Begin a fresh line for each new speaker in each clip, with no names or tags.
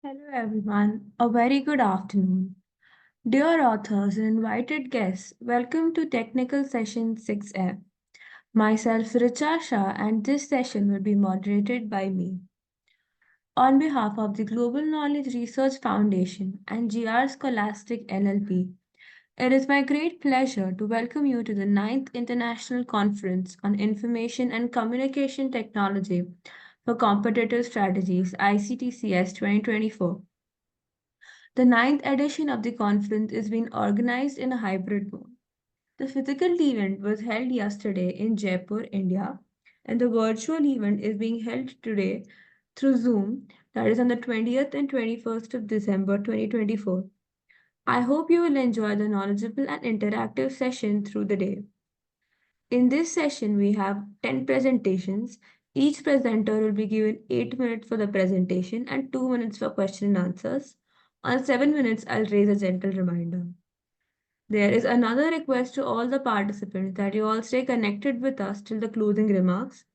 Hello, everyone. A very good afternoon. Dear authors and invited guests, welcome to Technical Session 6F. Myself, Richa Shah, and this session will be moderated by me. On behalf of the Global Knowledge Research Foundation and GR Scholastic LLP, it is my great pleasure to welcome you to the 9th International Conference on Information and Communication Technology for Competitive Strategies ICTCS 2024. The ninth edition of the conference is being organized in a hybrid mode. The physical event was held yesterday in Jaipur, India, and the virtual event is being held today through Zoom, that is on the 20th and 21st of December 2024. I hope you will enjoy the knowledgeable and interactive session through the day. In this session, we have 10 presentations. Each presenter will be given 8 minutes for the presentation and 2 minutes for question and answers. On 7 minutes, I'll raise a gentle reminder. There is another request to all the participants that you all stay connected with us till the closing remarks.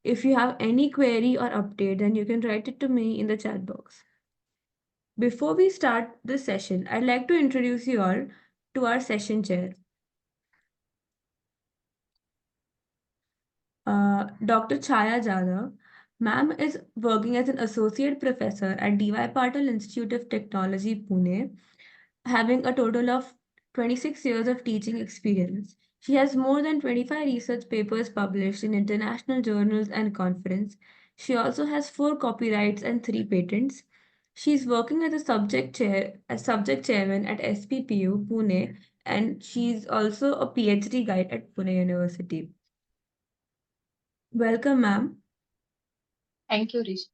If you have any query or update, then you can write it to me in the chat box. Before we start this session, I'd like to introduce you all to our session chair. Dr. Chaya Jadhav. Ma'am is working as an associate professor at D.Y. Patil Institute of Technology, Pune, having a total of 26 years of teaching experience. She has more than 25 research papers published in international journals and conference. She also has 4 copyrights and 3 patents. She is working as subject chairman at SPPU, Pune, and she is also a PhD guide at Pune University. Welcome, ma'am.
Thank you, Rishi.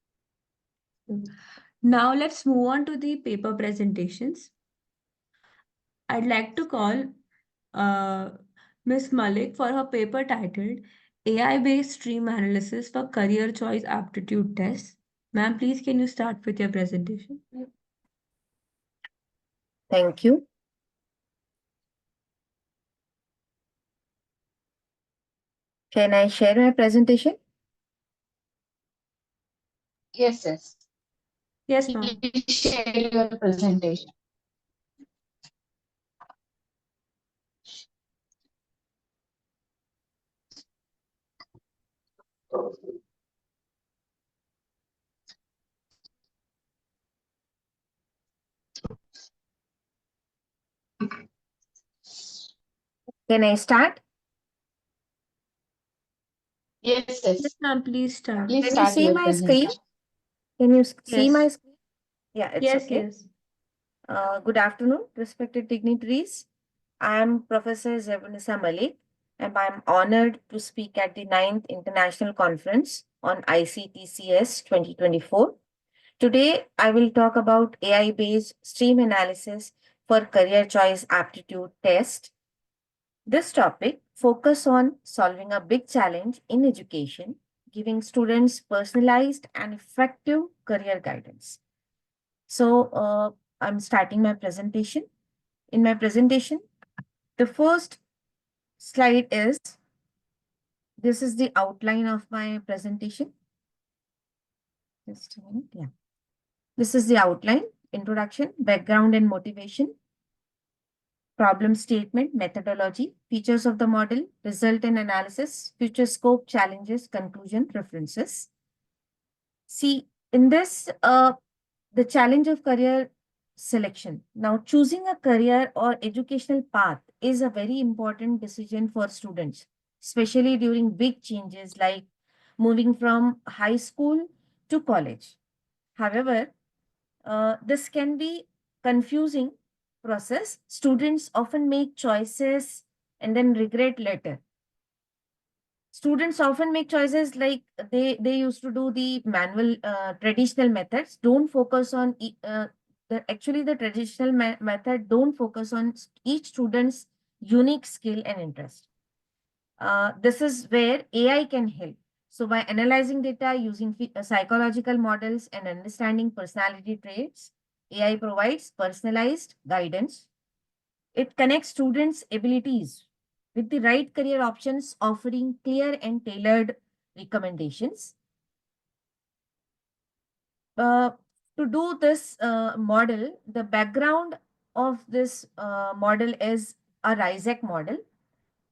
Now let's move on to the paper presentations. I'd like to call Ms. Malik for her paper titled AI-based stream analysis for career choice aptitude tests. Ma'am, please can you start with your presentation?
Thank you. Can I share my presentation?
Yes.
Yes, ma'am.
Please share your presentation.
Can I start?
Yes.
Yes, ma'am, please start.
Please
Can you
start
see
your
my screen?
presentation.
Can you see my
Yes.
screen? Yeah, it's
Yes,
okay.
yes.
Good afternoon, respected dignitaries. I am Professor Zevanisa Malik, and I'm honored to speak at the 9th International Conference on ICTCS 2024. Today, I will talk about AI-based stream analysis for career choice aptitude test. This topic focus on solving a big challenge in education, giving students personalized and effective career guidance. So I'm starting my presentation. In my presentation, the first slide is, this is the outline of my presentation. Just a minute, yeah. This is the outline, introduction, background and motivation, problem statement, methodology, features of the model, result and analysis, future scope, challenges, conclusion, references. See, in this, the challenge of career selection. Now, choosing a career or educational path is a very important decision for students, especially during big changes like moving from high school to college. However, this can be confusing process. Students often make choices and then regret later. Students often make choices like they used to do the manual traditional methods, don't focus on actually the traditional method don't focus on each student's unique skill and interest. This is where AI can help. So by analyzing data using psychological models and understanding personality traits, AI provides personalized guidance. It connects students' abilities with the right career options, offering clear and tailored recommendations. To do this model, the background of this model is a Rysek model.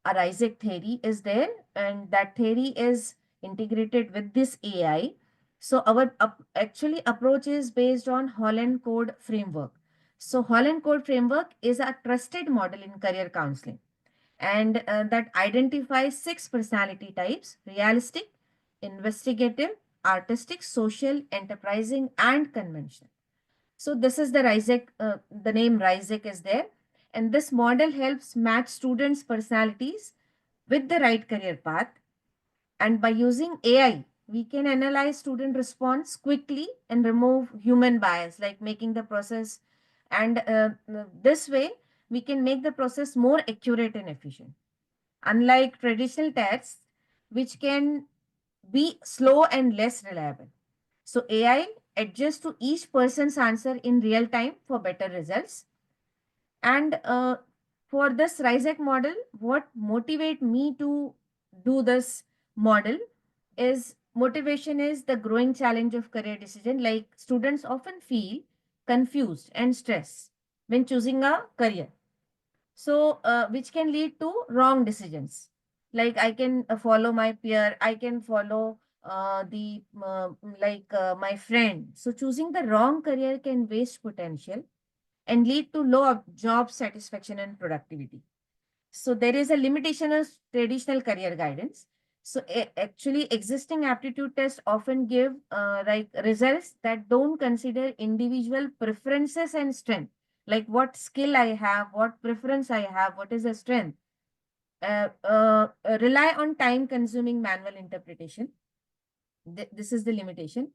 A Rysek theory is there, and that theory is integrated with this AI. So our actually approach is based on Holland Code framework. So Holland Code framework is a trusted model in career counseling, and that identifies six personality types: realistic, investigative, artistic, social, enterprising, and conventional. So this is the Rysek, the name Rysek is there. And this model helps match students' personalities with the right career path. And by using AI, we can analyze student response quickly and remove human bias, like making the process. And this way, we can make the process more accurate and efficient. Unlike traditional tests, which can be slow and less reliable. So AI adjusts to each person's answer in real time for better results. And for this Rysek model, what motivate me to do this model is motivation is the growing challenge of career decision. Like students often feel confused and stressed when choosing a career. So, which can lead to wrong decisions. Like I can follow my peer, I can follow the my friend. So, choosing the wrong career can waste potential and lead to low job satisfaction and productivity. So there is a limitation of traditional career guidance. So actually, existing aptitude tests often give like results that don't consider individual preferences and strength, like what skill I have, what preference I have, what is the strength. Rely on time-consuming manual interpretation. This is the limitation,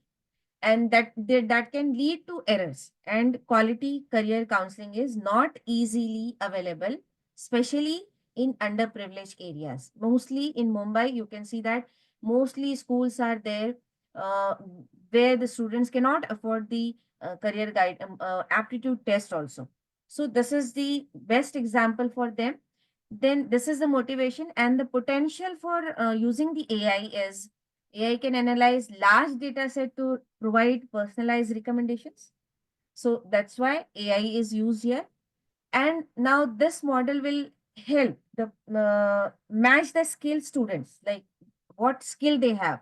and that can lead to errors, and quality career counseling is not easily available, especially in underprivileged areas. Mostly in Mumbai, you can see that mostly schools are there uh, where the students cannot afford the career guide aptitude test also. So this is the best example for them. Then this is the motivation, and the potential for using the AI is AI can analyze large data set to provide personalized recommendations. So that's why AI is used here. And now this model will help the match the skill students, like what skill they have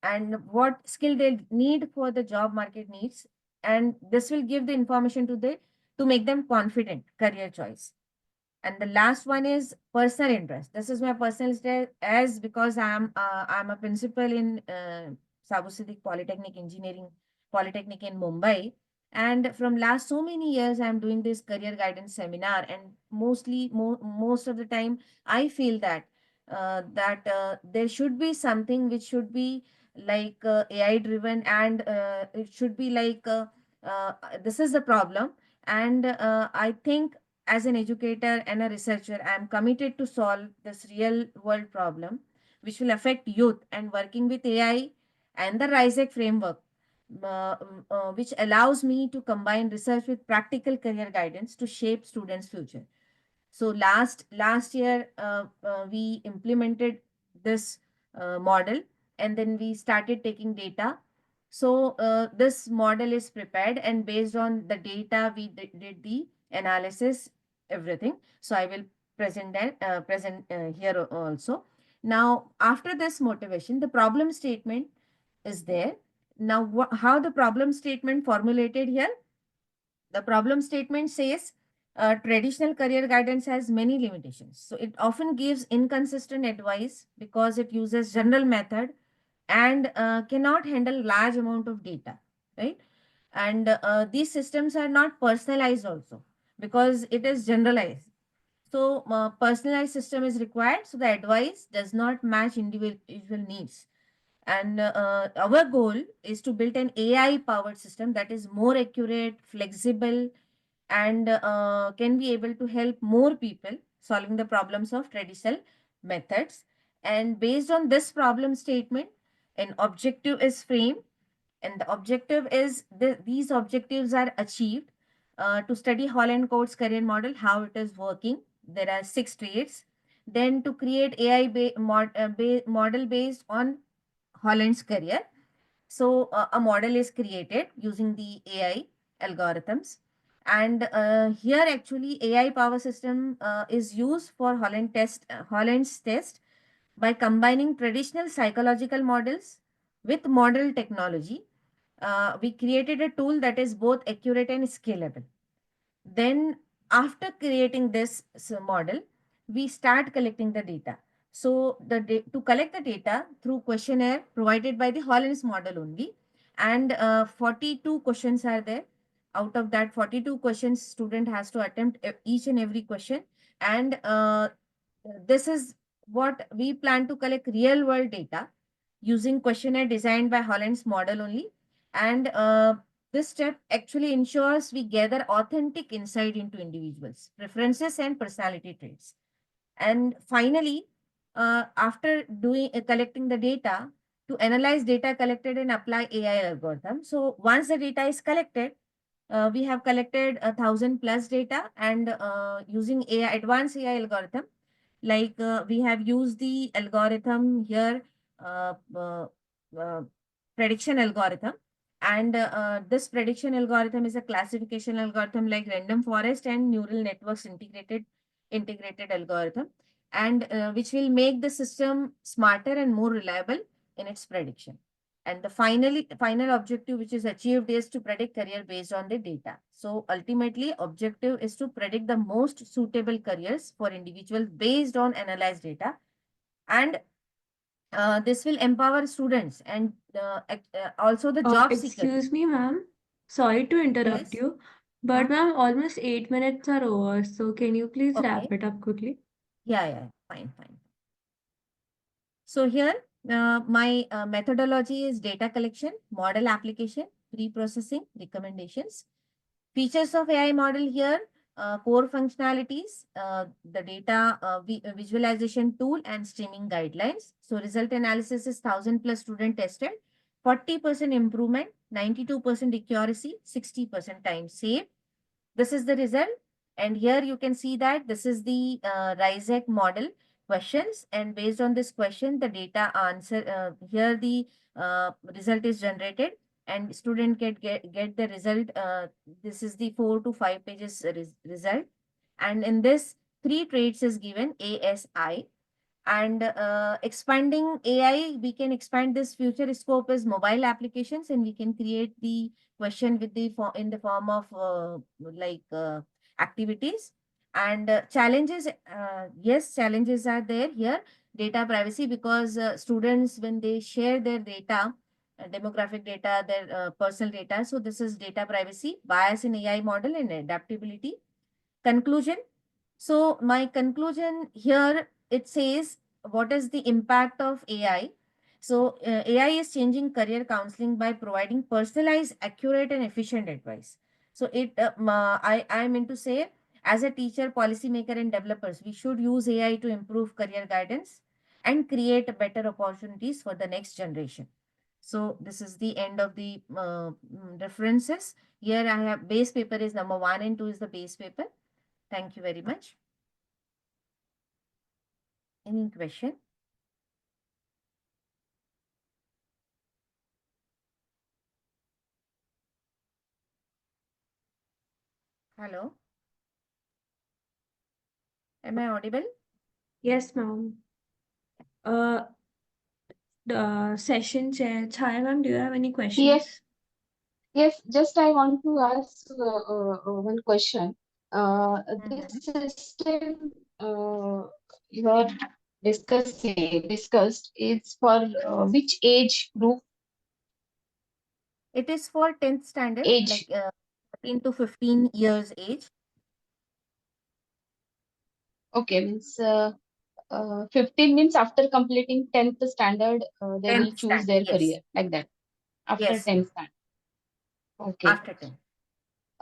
and what skill they need for the job market needs. And this will give the information to make them confident career choice. And the last one is personal interest. This is my personal interest as because I'm a principal in Sabu Siddiq Polytechnic Engineering Polytechnic in Mumbai. And from last so many years, I'm doing this career guidance seminar, and most of the time, I feel that there should be something which should be like AI driven, and it should be like this is the problem. And I think as an educator and a researcher, I am committed to solve this real world problem which will affect youth, and working with AI and the RISEC framework, which allows me to combine research with practical career guidance to shape students' future. So last year we implemented this model, and then we started taking data. So this model is prepared, and based on the data we did the analysis, everything. So I will present here also. Now after this motivation, the problem statement is there. Now how the problem statement formulated here? The problem statement says traditional career guidance has many limitations. So it often gives inconsistent advice because it uses general method and cannot handle large amount of data, right? And these systems are not personalized also because it is generalized. So personalized system is required. So the advice does not match individual needs. And our goal is to build an AI powered system that is more accurate, flexible, and can be able to help more people solving the problems of traditional methods. And based on this problem statement, an objective is framed, and the objective is these objectives are achieved to study Holland Code's career model, how it is working. There are six traits. Then to create AI model based on Holland's career. So a model is created using the AI algorithms. And here actually AI power system is used for Holland's test by combining traditional psychological models with model technology. We created a tool that is both accurate and scalable. Then after creating this model, we start collecting the data. So to collect the data through questionnaire provided by the Holland's model only, and 42 questions are there. Out of that 42 questions, student has to attempt each and every question. And this is what we plan to collect real world data using questionnaire designed by Holland's model only. And this step actually ensures we gather authentic insight into individuals, preferences, and personality traits. And finally, after doing collecting the data, to analyze data collected and apply AI algorithm. So once the data is collected, we have collected 1,000+ data, and using AI, advanced AI algorithm, like we have used the algorithm here, uh, uh, uh, prediction algorithm. And this prediction algorithm is a classification algorithm like random forest and neural networks integrated algorithm, and which will make the system smarter and more reliable in its prediction. And the final objective which is achieved is to predict career based on the data. So ultimately, objective is to predict the most suitable careers for individuals based on analyzed data. And this will empower students and also the job seekers.
Excuse me, ma'am. Sorry to interrupt
Yes.
you, but
Huh?
ma'am, almost 8 minutes are over, so can you please
Okay.
wrap it up quickly?
Yeah, yeah. Fine, fine. So here, my methodology is data collection, model application, pre-processing, recommendations. Features of AI model here, core functionalities, the data visualization tool and streaming guidelines. So result analysis is 1,000+ student tested, 40% improvement, 92% accuracy, 60% time saved. This is the result. And here you can see that this is the RISEC model questions. And based on this question, the data answer, here the result is generated, and student get the result. This is the 4 to 5 pages result. And in this, three traits is given, ASI. And expanding AI, we can expand this future scope as mobile applications, and we can create the question with the in the form of activities. And challenges, yes, challenges are there here. Data privacy, because students, when they share their data, demographic data, their personal data, so this is data privacy, bias in AI model, and adaptability. Conclusion. So my conclusion here, it says, what is the impact of AI? So AI is changing career counseling by providing personalized, accurate, and efficient advice. So I mean to say, as a teacher, policymaker, and developers, we should use AI to improve career guidance and create better opportunities for the next generation. So this is the end of the references. Here I have base paper is number 1 and 2 is the base paper. Thank you very much. Any question? Hello, am I audible?
Yes, ma'am. Uh, the session chair, Chai ma'am, do you have any
Yes,
questions?
yes. Just I want to ask one question.
Mhm.
This system you are discussed is for which age group?
It is for 10th standard, like
Age.
13 to 15 years age.
Okay, means 15 means after completing 10th standard, they will
10th
choose
standard,
their
yes.
career like that. After
Yes,
10th standard. Okay.
after 10.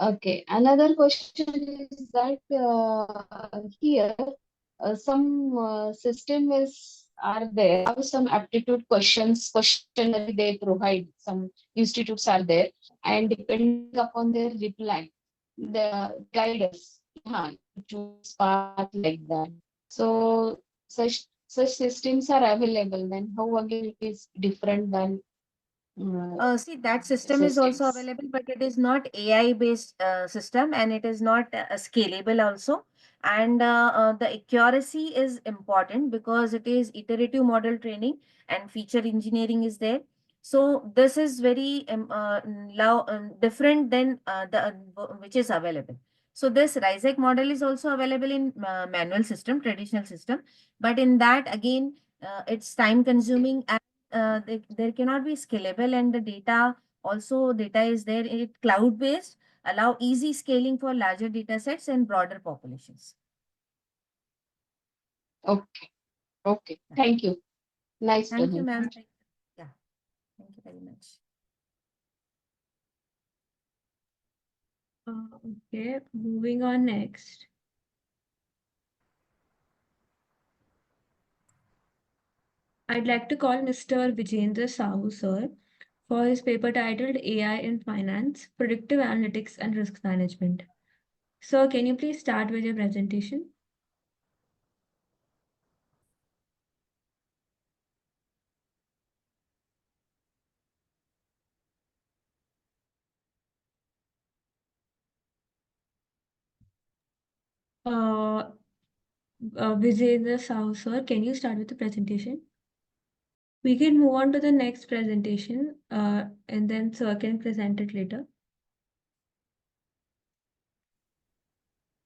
Okay. Another question is that here some system is are there have some aptitude questionnaire they provide, some institutes are there, and depending upon their reply, the guide us, to choose path like that. So such systems are available. Then how again it is different than
See, that system is also
systems.
available, but it is not AI based system, and it is not scalable also. And the accuracy is important because it is iterative model training and feature engineering is there. So this is very different than which is available. So this RISEC model is also available in manual system, traditional system, but in that again, it's time consuming, there cannot be scalable, and the data also data is there, it cloud based, allow easy scaling for larger data sets and broader populations.
Okay. Okay.
Yeah.
Thank you. Nice to
Thank you,
know.
ma'am. Yeah, thank you very much.
Okay, moving on next. I'd like to call Mr. Vijendra Sahu, sir, for his paper titled AI in Finance, Predictive Analytics and Risk Management. Sir, can you please start with your presentation? Uh, Vijendra Sahu, sir, can you start with the presentation? We can move on to the next presentation, and then sir can present it later.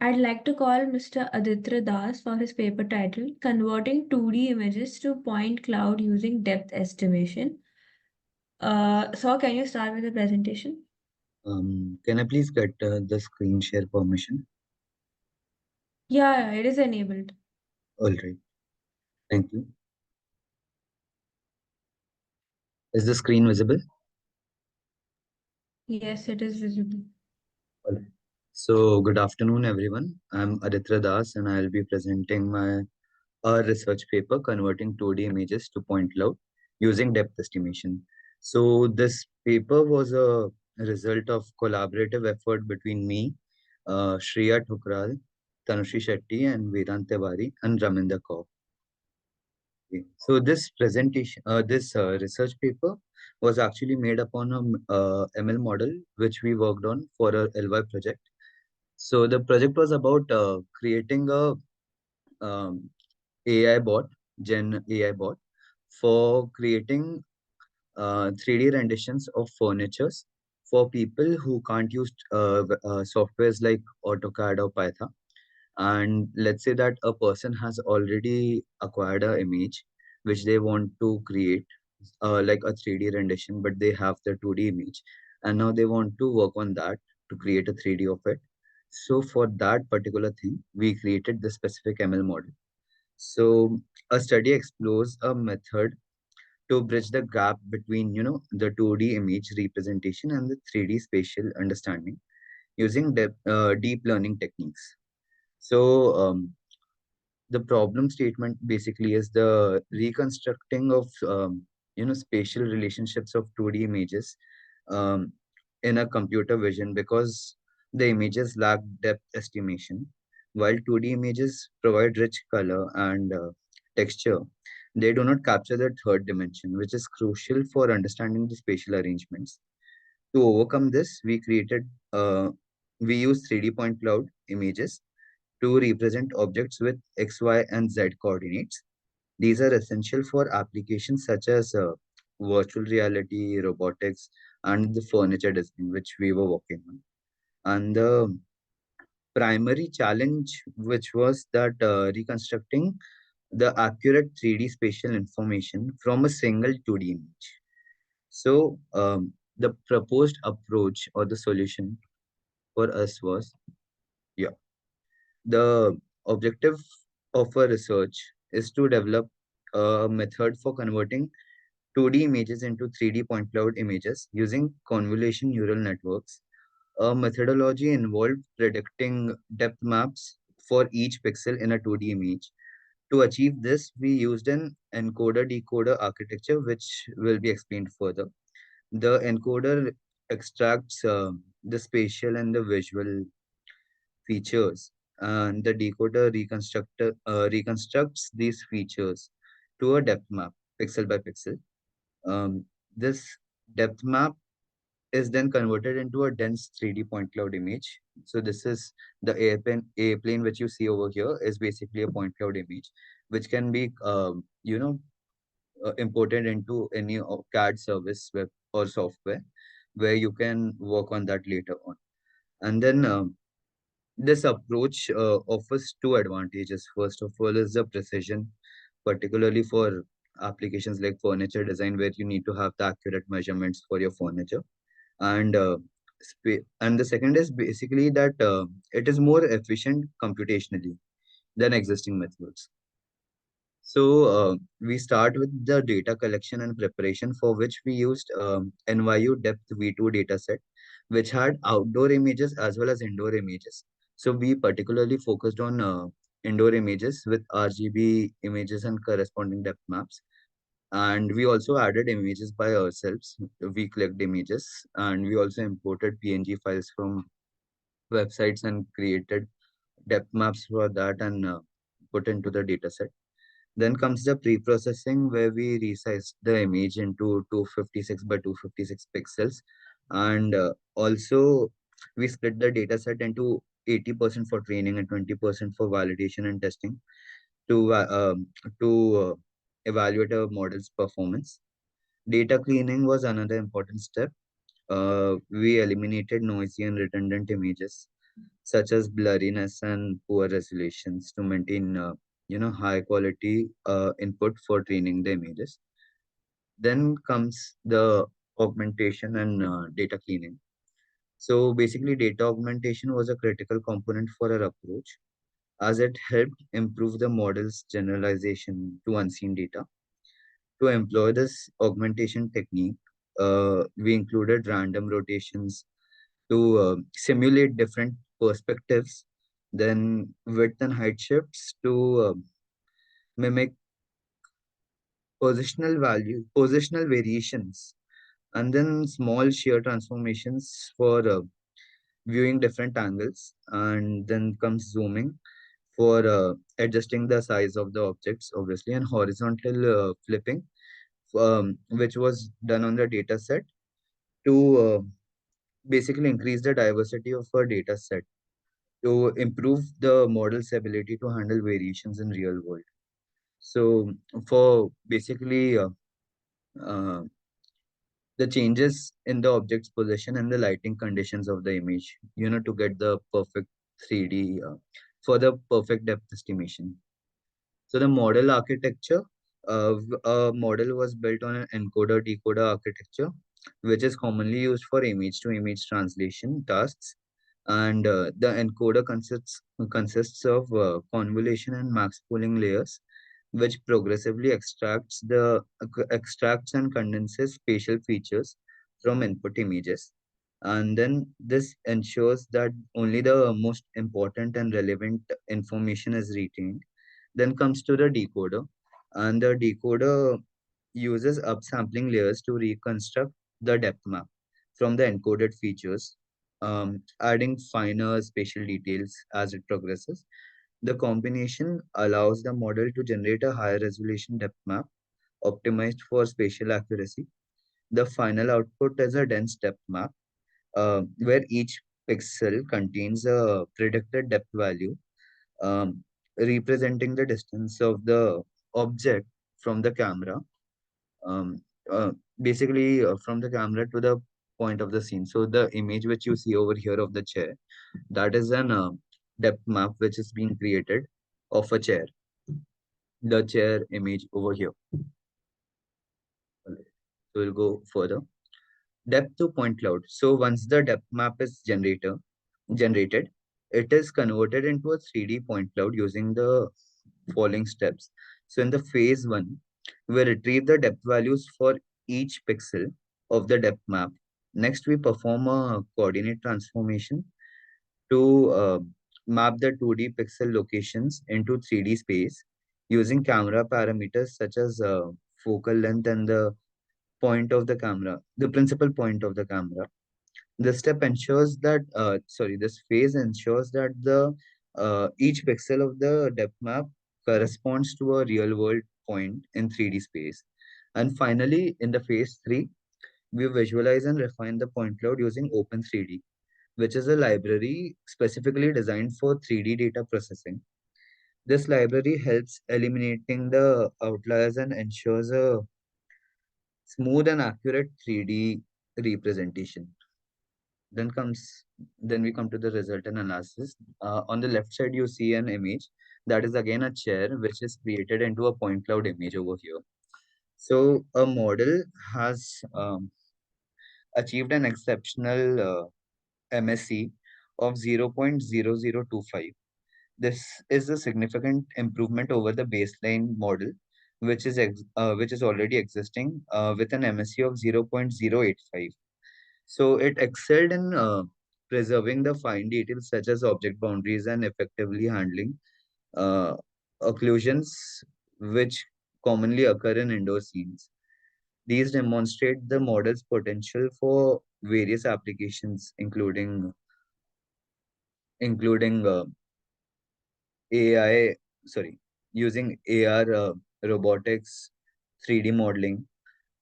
I'd like to call Mr. Aditya Das for his paper titled Converting 2D Images to Point Cloud Using Depth Estimation. So can you start with the presentation?
Can I please get the screen share permission?
Yeah, it is enabled.
All right. Thank you. Is the screen visible?
Yes, it is visible.
All right. So, good afternoon, everyone. I'm Aditya Das, and I'll be presenting my research paper converting 2D images to point cloud using depth estimation. So, this paper was a result of collaborative effort between me, Shreya Thukral, Tanushi Shetty, and Vedant Tiwari, and Raminder Kaur. Okay. So this presentation, this research paper was actually made upon a ML model which we worked on for our LY project. So the project was about creating a um, AI bot, Gen AI bot, for creating 3D renditions of furnitures for people who can't use softwares like AutoCAD or Python. And let's say that a person has already acquired an image which they want to create, like a 3D rendition, but they have the 2D image, and now they want to work on that to create a 3D of it. So for that particular thing, we created the specific ML model. So a study explores a method to bridge the gap between the 2D image representation and the 3D spatial understanding using deep learning techniques. So the problem statement basically is the reconstructing of spatial relationships of 2D images um, in a computer vision, because the images lack depth estimation. While 2D images provide rich color and texture, they do not capture the third dimension, which is crucial for understanding the spatial arrangements. To overcome this, we use 3D point cloud images to represent objects with X, Y, and Z coordinates. These are essential for applications such as virtual reality, robotics, and the furniture design, which we were working on. And the primary challenge, which was that reconstructing the accurate 3D spatial information from a single 2D image. So, the proposed approach or the solution for us was, yeah, the objective of a research is to develop a method for converting 2D images into 3D point cloud images using convolution neural networks. A methodology involved predicting depth maps for each pixel in a 2D image. To achieve this, we used an encoder-decoder architecture, which will be explained further. The encoder extracts the spatial and the visual features, and the decoder reconstructs these features to a depth map, pixel by pixel. This depth map is then converted into a dense 3D point cloud image. So this is the airplane which you see over here is basically a point cloud image, which can be imported into any CAD service web or software where you can work on that later on. And then this approach offers two advantages. First of all is the precision, particularly for applications like furniture design, where you need to have the accurate measurements for your furniture. And and the second is basically that it is more efficient computationally than existing methods. So we start with the data collection and preparation, for which we used NYU Depth V2 dataset, which had outdoor images as well as indoor images. So we particularly focused on indoor images with RGB images and corresponding depth maps. And we also added images by ourselves. We clicked images, and we also imported PNG files from websites and created depth maps for that and put into the dataset. Then comes the pre-processing, where we resize the image into 256 by 256 pixels. And also we split the dataset into 80% for training and 20% for validation and testing to evaluate a model's performance. Data cleaning was another important step. We eliminated noisy and redundant images, such as blurriness and poor resolutions, to maintain high quality input for training the images. Then comes the augmentation and data cleaning. So basically, data augmentation was a critical component for our approach, as it helped improve the model's generalization to unseen data. To employ this augmentation technique, we included random rotations to simulate different perspectives, then width and height shifts to mimic positional variations, and then small shear transformations for viewing different angles, and then comes zooming for adjusting the size of the objects, obviously, and horizontal flipping, which was done on the data set to basically increase the diversity of our data set to improve the model's ability to handle variations in real world. So for basically uh, the changes in the object's position and the lighting conditions of the image, to get the perfect 3D for the perfect depth estimation. So the model architecture, a model was built on an encoder decoder architecture, which is commonly used for image to image translation tasks. And the encoder consists of convolution and max pooling layers, which progressively extracts and condenses spatial features from input images. And then this ensures that only the most important and relevant information is retained. Then comes to the decoder, and the decoder uses upsampling layers to reconstruct the depth map from the encoded features, adding finer spatial details as it progresses. The combination allows the model to generate a higher resolution depth map optimized for spatial accuracy. The final output is a dense depth map where each pixel contains a predicted depth value, um, representing the distance of the object from the camera, um, uh, basically from the camera to the point of the scene. So the image which you see over here of the chair, that is an depth map which is being created of a chair, the chair image over here. So we'll go further. Depth to point cloud. So once the depth map is generated, it is converted into a 3D point cloud using the following steps. So in the phase one, we retrieve the depth values for each pixel of the depth map. Next, we perform a coordinate transformation to map the 2D pixel locations into 3D space using camera parameters such as focal length and the point of the camera, the principal point of the camera. This phase ensures that the each pixel of the depth map corresponds to a real world point in 3D space. And finally, in the phase three, we visualize and refine the point cloud using Open3D, which is a library specifically designed for 3D data processing. This library helps eliminating the outliers and ensures a smooth and accurate 3D representation. Then comes then we come to the result and analysis. On the left side, you see an image that is again a chair, which is created into a point cloud image over here. So a model has achieved an exceptional MSC of 0.0025. This is a significant improvement over the baseline model, which is already existing with an MSC of 0.085. So it excelled in preserving the fine details such as object boundaries and effectively handling uh, occlusions which commonly occur in indoor scenes. These demonstrate the model's potential for various applications, including AI, sorry, using AR, robotics, 3D modeling.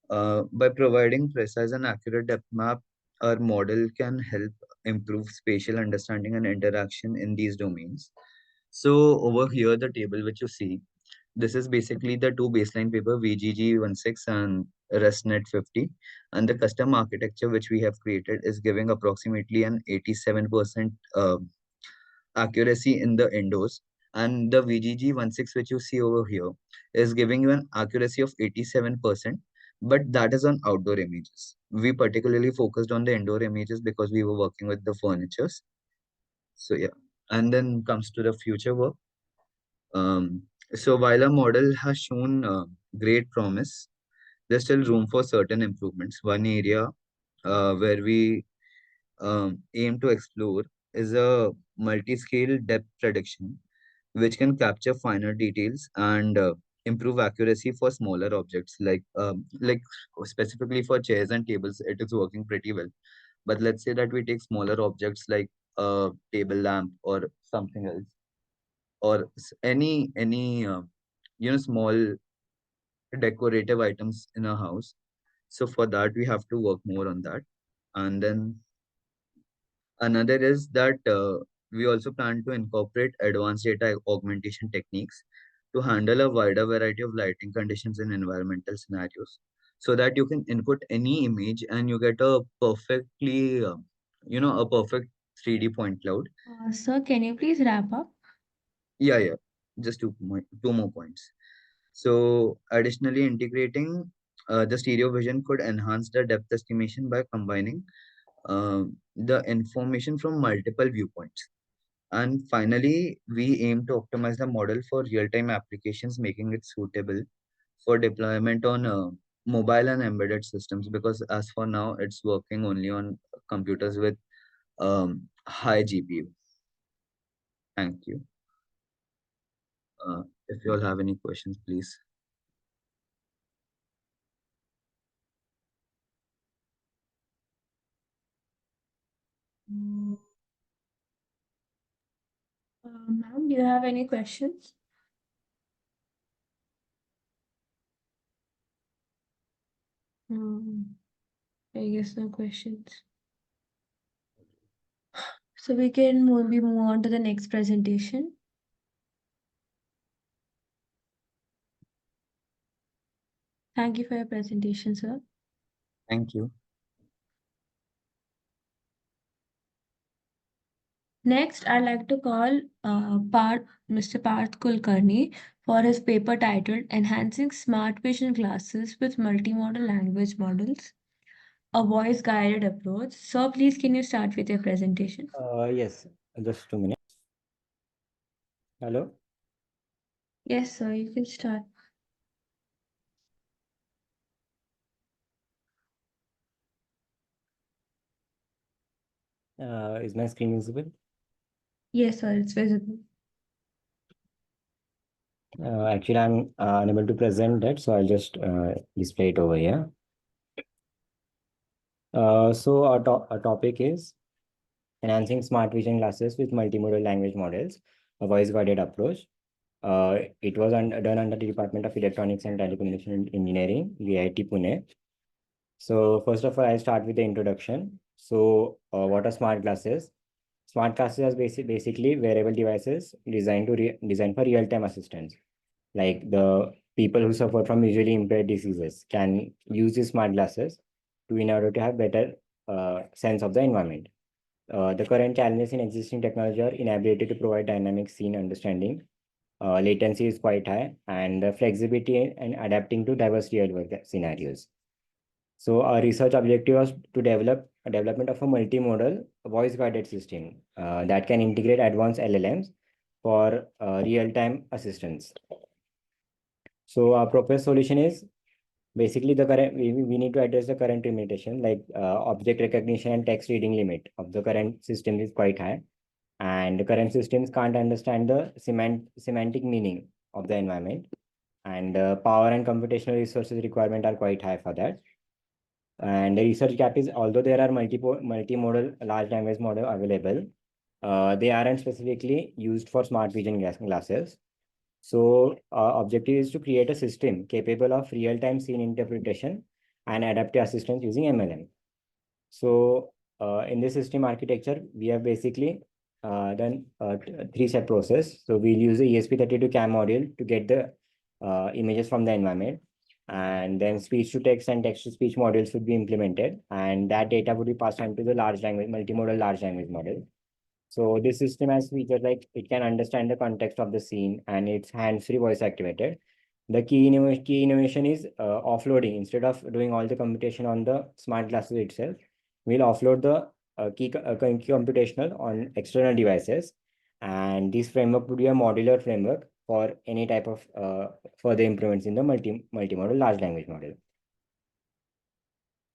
By providing precise and accurate depth map, our model can help improve spatial understanding and interaction in these domains. So over here, the table which you see, this is basically the two baseline paper VGG16 and ResNet 50, and the custom architecture which we have created is giving approximately an 87% accuracy in the indoors, and the VGG16 which you see over here is giving you an accuracy of 87%, but that is on outdoor images. We particularly focused on the indoor images because we were working with the furnitures. So yeah, and then comes to the future work. So while a model has shown great promise, there's still room for certain improvements. One area where we aim to explore is a multi-scale depth prediction, which can capture finer details and improve accuracy for smaller objects, like specifically for chairs and tables. It is working pretty well. But let's say that we take smaller objects like a table lamp or something else, or any small decorative items in a house. So for that, we have to work more on that. And then another is that we also plan to incorporate advanced data augmentation techniques to handle a wider variety of lighting conditions in environmental scenarios, so that you can input any image and you get a a perfect 3D point cloud.
Sir, can you please wrap up?
Yeah, yeah. Just two more points. So additionally, integrating the stereo vision could enhance the depth estimation by combining the information from multiple viewpoints. And finally, we aim to optimize the model for real-time applications, making it suitable for deployment on mobile and embedded systems. Because as for now, it's working only on computers with high GPU. Thank you. If you all have any questions, please.
Mm, Ma'am, do you have any questions? Mm, I guess no questions. So we can maybe move on to the next presentation. Thank you for your presentation, sir.
Thank you.
Next, I'd like to call Mr. Parth Kulkarni for his paper titled Enhancing Smart Vision Glasses with Multimodal Language Models, a voice-guided approach. So please, can you start with your presentation?
Yes, just 2 minutes. Hello.
Yes, sir, you can start.
Is my screen visible?
Yes, sir, it's visible.
Actually, I'm unable to present that, so I'll just display it over here. So our topic is enhancing smart vision glasses with multimodal language models, a voice-guided approach. It was done under the Department of Electronics and Telecommunication Engineering, the IIT Pune. So first of all, I'll start with the introduction. So what are smart glasses? Smart glasses are basically wearable devices designed for real-time assistance. Like the people who suffer from visually impaired diseases can use these smart glasses in order to have better sense of the environment. The current challenges in existing technology are inability to provide dynamic scene understanding. Latency is quite high, and flexibility and adapting to diverse real-world scenarios. So our research objective was to develop a development of a multimodal voice-guided system that can integrate advanced LLMs for real-time assistance. So our proposed solution is basically the current we need to address the current limitation, like object recognition and text reading limit of the current system is quite high, and the current systems can't understand the semantic meaning of the environment, and power and computational resources requirement are quite high for that. And the research gap is, although there are multimodal large language model available, they aren't specifically used for smart vision glasses. So objective is to create a system capable of real-time scene interpretation and adaptive assistance using MLM. So in this system architecture, we have basically done a three-step process. So we'll use the ESP32 CAM module to get the images from the environment. And then speech to text and text to speech modules would be implemented. And that data would be passed on to the multimodal large language model. So this system has features like it can understand the context of the scene and it's hands-free voice activated. The key innovation is offloading. Instead of doing all the computation on the smart glasses itself, we'll offload the key computational on external devices. And this framework would be a modular framework for any type of further improvements in the multimodal large language model.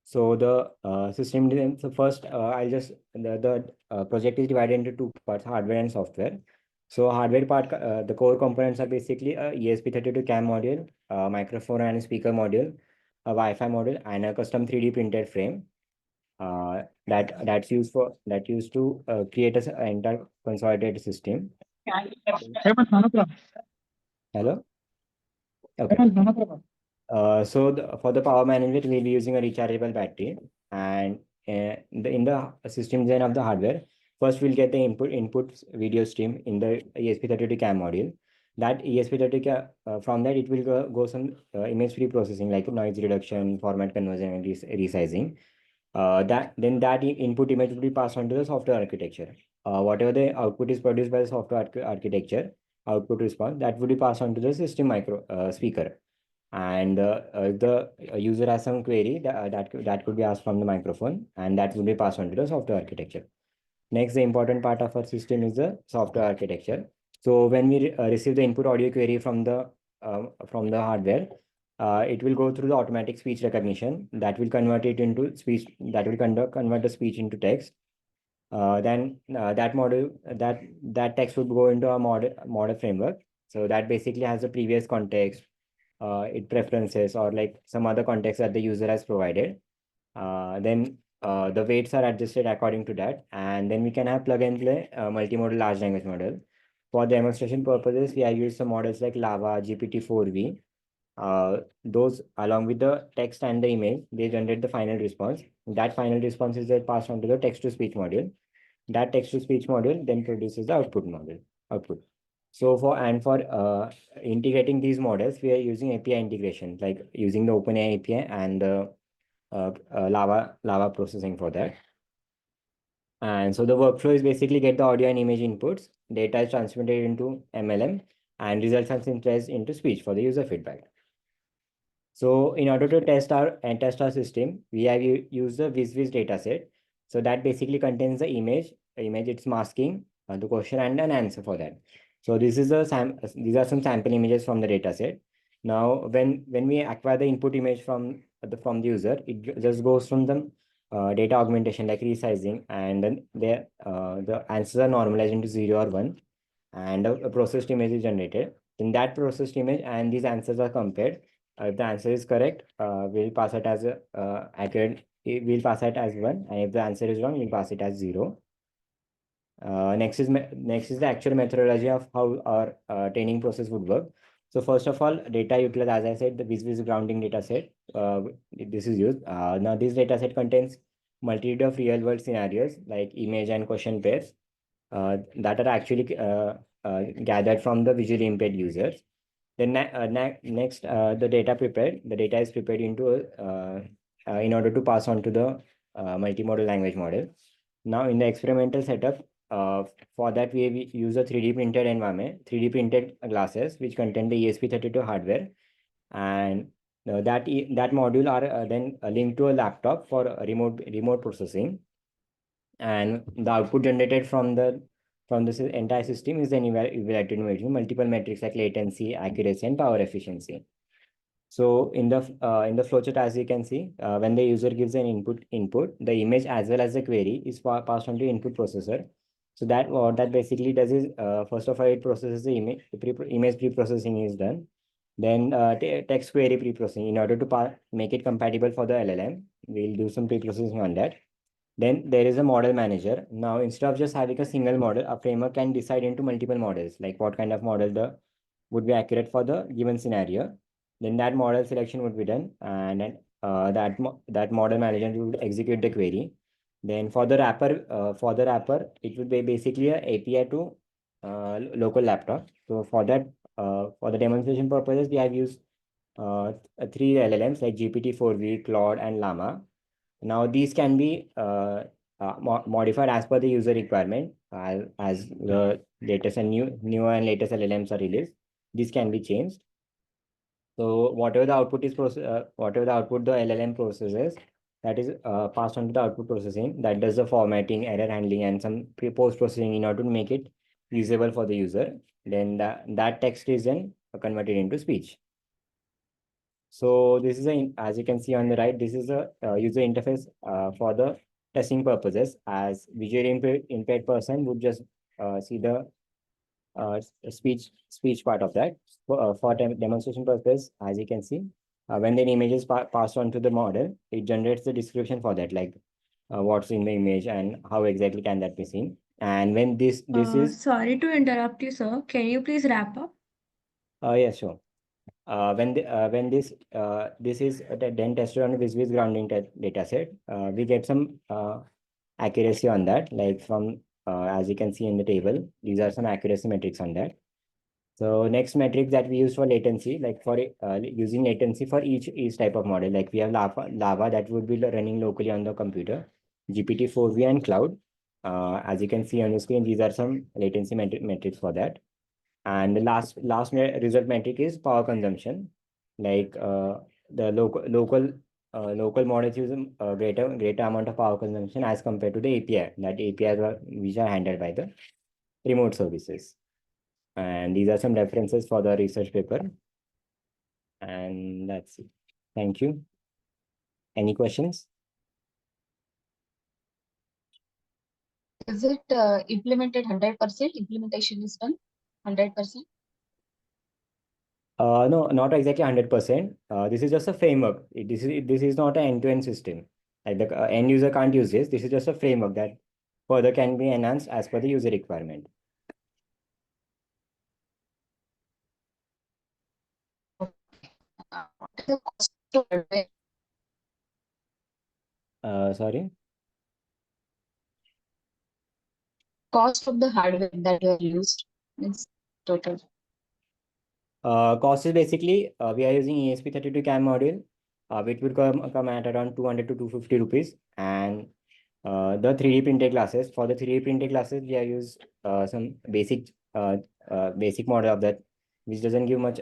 So the system design. So first, I'll just the project is divided into two parts: hardware and software. So hardware part, the core components are basically a ESP32 CAM module, a microphone and speaker module, a Wi-Fi module, and a custom 3D printed frame. That's used to create an entire consolidated system. Hello. Okay. So for the power management, we'll be using a rechargeable battery, and in the system design of the hardware, first we'll get the input video stream in the ESP32 CAM module. That ESP32 from that it will go some image pre-processing like noise reduction, format conversion, and resizing. That input image will be passed on to the software architecture. Whatever the output is produced by the software architecture, output response that would be passed on to the system micro speaker. And the user has some query that could be asked from the microphone, and that will be passed on to the software architecture. Next, the important part of our system is the software architecture. So when we receive the input audio query from the hardware, it will go through the automatic speech recognition that will convert it into speech, that will convert the speech into text. Then that text would go into a model framework. So that basically has the previous context, it preferences, or like some other context that the user has provided. Then the weights are adjusted according to that, and then we can have plug and play multimodal large language model. For demonstration purposes, we have used some models like Lava, GPT-4V. Those along with the text and the image, they generate the final response. That final response is then passed on to the text to speech module. That text to speech module then produces the output. So for integrating these models, we are using API integration, like using the OpenAI API and the Lava processing for that. And so the workflow is basically get the audio and image inputs, data is transmitted into MLM, and results are synthesized into speech for the user feedback. So in order to test our system, we have used the WizWiz dataset. So that basically contains the image, its masking, the question and an answer for that. So these are some sample images from the dataset. Now, when we acquire the input image from the user, it just goes from the data augmentation like resizing, and then the answers are normalized into 0 or 1, and a processed image is generated. In that processed image and these answers are compared. If the answer is correct, we'll pass it as accurate. We'll pass it as 1, and if the answer is wrong, we'll pass it as 0. Next is the actual methodology of how our training process would work. So first of all, data utilized, as I said, the WSWS grounding data set, this is used. Now this data set contains multitude of real world scenarios like image and question pairs that are actually gathered from the visually impaired users. Then next, the data is prepared into in order to pass on to the multimodal language model. Now in the experimental setup, uh, for that we use a 3D printed environment, 3D printed glasses which contain the ESP32 hardware, and that module are then linked to a laptop for remote processing, and the output generated from this entire system is then evaluated using multiple metrics like latency, accuracy, and power efficiency. So in the flowchart, as you can see, when the user gives an input, the image as well as the query is passed on to input processor. So that what that basically does is, first of all, it processes the image. Image pre-processing is done. Then text query pre-processing in order to make it compatible for the LLM. We'll do some pre-processing on that. Then there is a model manager. Now, instead of just having a single model, a framework can decide into multiple models, like what kind of model would be accurate for the given scenario. Then that model selection would be done, and then that model manager would execute the query. Then for the wrapper, it would be basically a API to local laptop. So for that, for the demonstration purposes, we have used three LLMs like GPT-4V, Claude, and Llama. Now these can be modified as per the user requirement, as the latest and newer and latest LLMs are released. These can be changed. So whatever the output the LLM processes, that is passed on to the output processing that does the formatting, error handling, and some post processing in order to make it usable for the user. Then that text is then converted into speech. So this is as you can see on the right, this is a user interface for the testing purposes, as visually impaired person would just see the uh, speech part of that. For demonstration purpose, as you can see, when the image is passed on to the model, it generates the description for that, like what's in the image and how exactly can that be seen. And when this is
Sorry to interrupt you, sir. Can you please wrap up?
yeah, sure. When this is then tested on a WSWS grounding data set, we get some accuracy on that, like from as you can see in the table, these are some accuracy metrics on that. So next metric that we use for latency, like for using latency for each type of model, like we have Lava that would be running locally on the computer, GPT-4V, and cloud. As you can see on the screen, these are some latency metrics for that. And the last result metric is power consumption, like the local models use a greater amount of power consumption as compared to the API, that APIs which are handled by the remote services. And these are some references for the research paper. And that's it. Thank you. Any questions?
Is it implemented 100%? Implementation is done 100%?
No, not exactly 100%. This is just a framework. This is not an end-to-end system. Like the end user can't use this. This is just a framework that further can be enhanced as per the user requirement.
What is the cost of hardware?
Sorry.
Cost of the hardware that you have used means total.
Cost is basically we are using ESP32 CAM module, which would come at around 200 to 250 rupees. And the 3D printed glasses, for the 3D printed glasses, we have used some basic model of that, which doesn't give much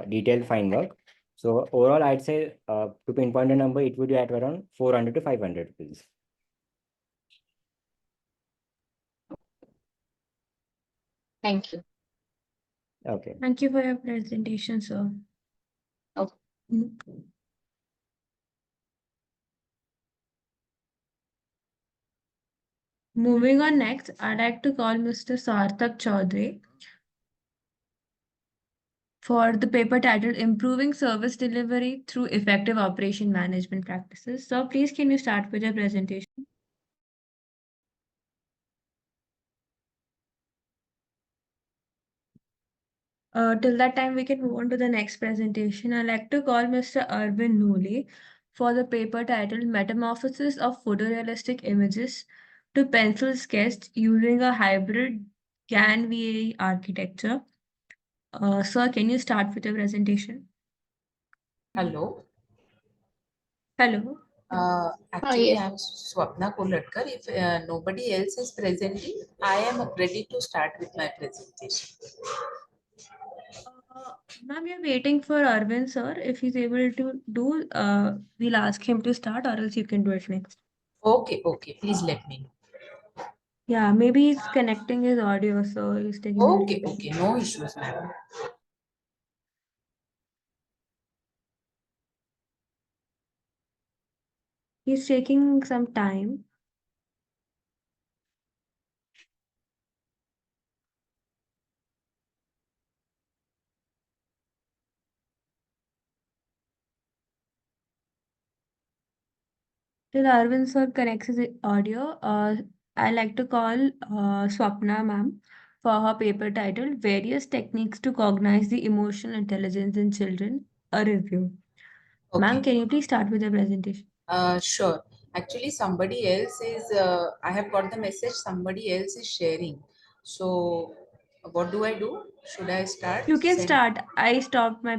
detailed fine work. So overall, I'd say to pinpoint a number, it would be at around 400 to 500 rupees.
Thank you.
Okay.
Thank you for your presentation, sir.
Okay.
Moving on next, I'd like to call Mr. Sarthak Chaudhary for the paper titled Improving Service Delivery Through Effective Operation Management Practices. So please can you start with your presentation? Till that time, we can move on to the next presentation. I'd like to call Mr. Arvind Nole for the paper titled Metamorphosis of Photorealistic Images to Pencil Sketched Using a Hybrid GAN VAE Architecture. Sir, can you start with your presentation?
Hello.
Hello.
Actually,
yes.
I am Swapna Kolatkar. If nobody else is presenting, I am ready to start with my presentation.
Uh, Ma'am, we are waiting for Arvind, sir. If he's able to do, we'll ask him to start, or else you can do it next.
Okay, okay. Please let me know.
Yeah, maybe he's connecting his audio, so he's taking a little
Okay,
time.
okay. No issues, ma'am.
He's taking some time. Till Arvind sir connects his audio, I like to call Swapna ma'am for her paper titled Various Techniques to Cognize the Emotional Intelligence in Children, a review. Ma'am,
Okay.
can you please start with the presentation?
Sure. Actually, somebody else is, I have got the message, somebody else is sharing. So, what do I do? Should I start?
You can
Send.
start. I stopped my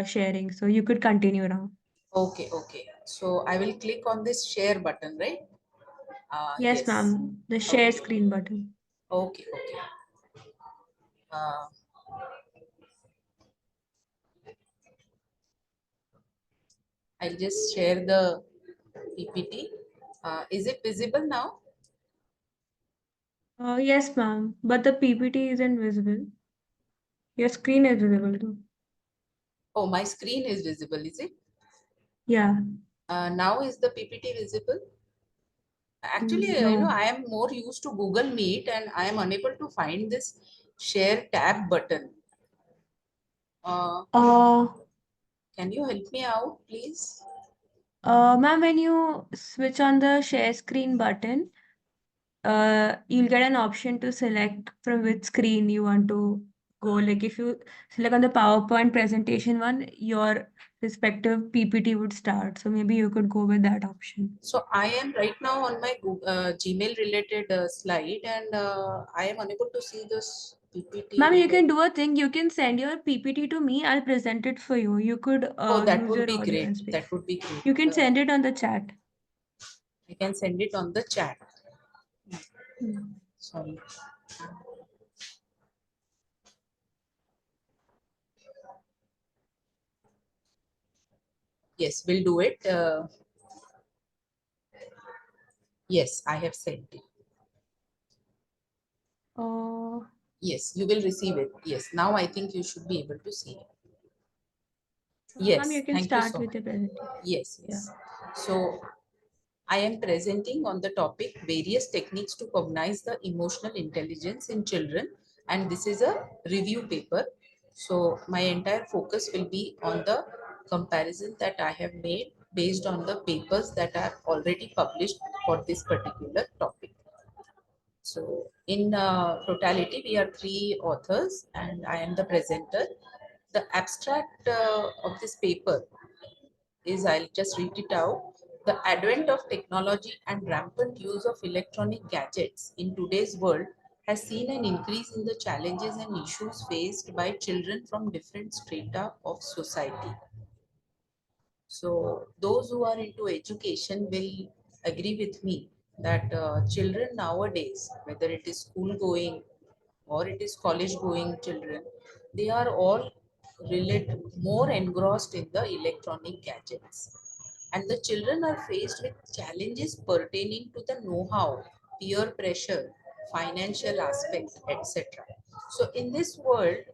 sharing, so you could continue now.
Okay, okay. So, I will click on this share button, right?
Yes,
Yes.
ma'am. The share
Okay.
screen button.
Okay, okay. Uh, I'll just share the PPT. Is it visible now?
Yes, ma'am. But the PPT isn't visible. Your screen is visible too.
Oh, my screen is visible, is it?
Yeah.
Now is the PPT visible? Actually,
No.
I am more used to Google Meet and I am unable to find this share tab button. Uh,
Uh,
can you help me out, please?
Ma'am, when you switch on the share screen button, you'll get an option to select from which screen you want to go. Like if you select on the PowerPoint presentation one, your respective PPT would start. So maybe you could go with that option.
So I am right now on my Google, Gmail related slide and I am unable to see this PPT
Ma'am, you
related.
can do a thing. You can send your PPT to me. I'll present it for you. You could
Oh, that
use
would
your
be
audio and
great.
speak.
That would be great.
You can send it on the chat.
I can send it on the chat.
Hmm.
Sorry. Yes, we'll do it. Yes, I have sent it.
Uh,
Yes, you will receive it. Yes, now I think you should be able to see it.
Ma'am, you
Yes,
can
thank you
start
so
with
much.
the presentation.
Yes,
Yeah.
yes. So I am presenting on the topic various techniques to cognize the emotional intelligence in children, and this is a review paper. So my entire focus will be on the comparison that I have made based on the papers that are already published for this particular topic. So in totality, we are three authors and I am the presenter. The abstract of this paper is, I'll just read it out. The advent of technology and rampant use of electronic gadgets in today's world has seen an increase in the challenges and issues faced by children from different strata of society. So those who are into education will agree with me that children nowadays, whether it is school going or it is college going children, they are all more engrossed in the electronic gadgets. And the children are faced with challenges pertaining to the know-how, peer pressure, financial aspects, etc. So in this world,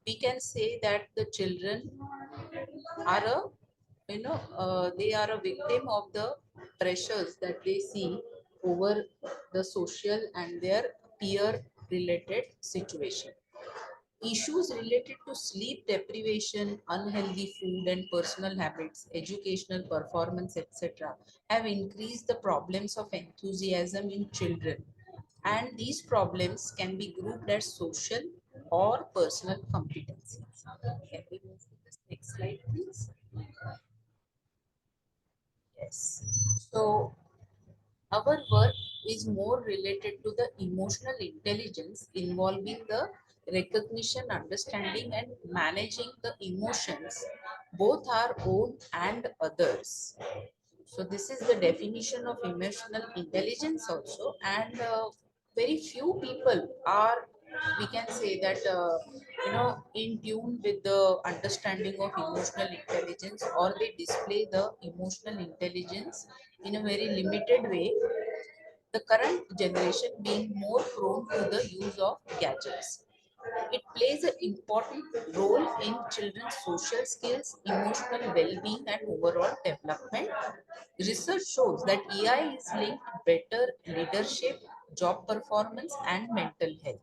we can say that the children are they are a victim of the pressures that they see over the social and their peer related situation. Issues related to sleep deprivation, unhealthy food and personal habits, educational performance, etc., have increased the problems of enthusiasm in children. And these problems can be grouped as social, or personal competencies. Can we move to the next slide, please? Yes. So our work is more related to the emotional intelligence involving the recognition, understanding, and managing the emotions, both our own and others. So this is the definition of emotional intelligence also, and very few people are, we can say that, in tune with the understanding of emotional intelligence, or they display the emotional intelligence in a very limited way, the current generation being more prone to the use of gadgets. It plays an important role in children's social skills, emotional well-being, and overall development. Research shows that AI is linked to better leadership, job performance, and mental health.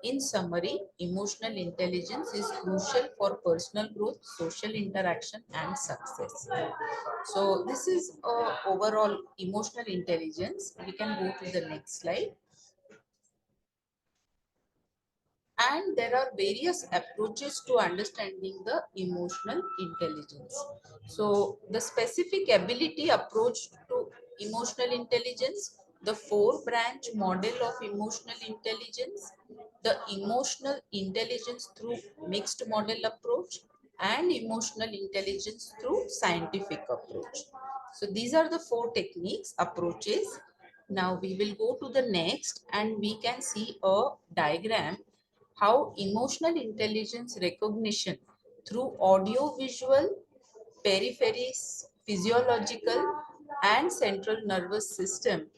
In summary, emotional intelligence is crucial for personal growth, social interaction, and success. So this is overall emotional intelligence. We can go to the next slide. And there are various approaches to understanding the emotional intelligence. So the specific ability approach to emotional intelligence, the four branch model of emotional intelligence, the emotional intelligence through mixed model approach, and emotional intelligence through scientific approach. So these are the four techniques, approaches. Now we will go to the next, and we can see a diagram how emotional intelligence recognition through audio visual, peripheries, physiological, and central nervous system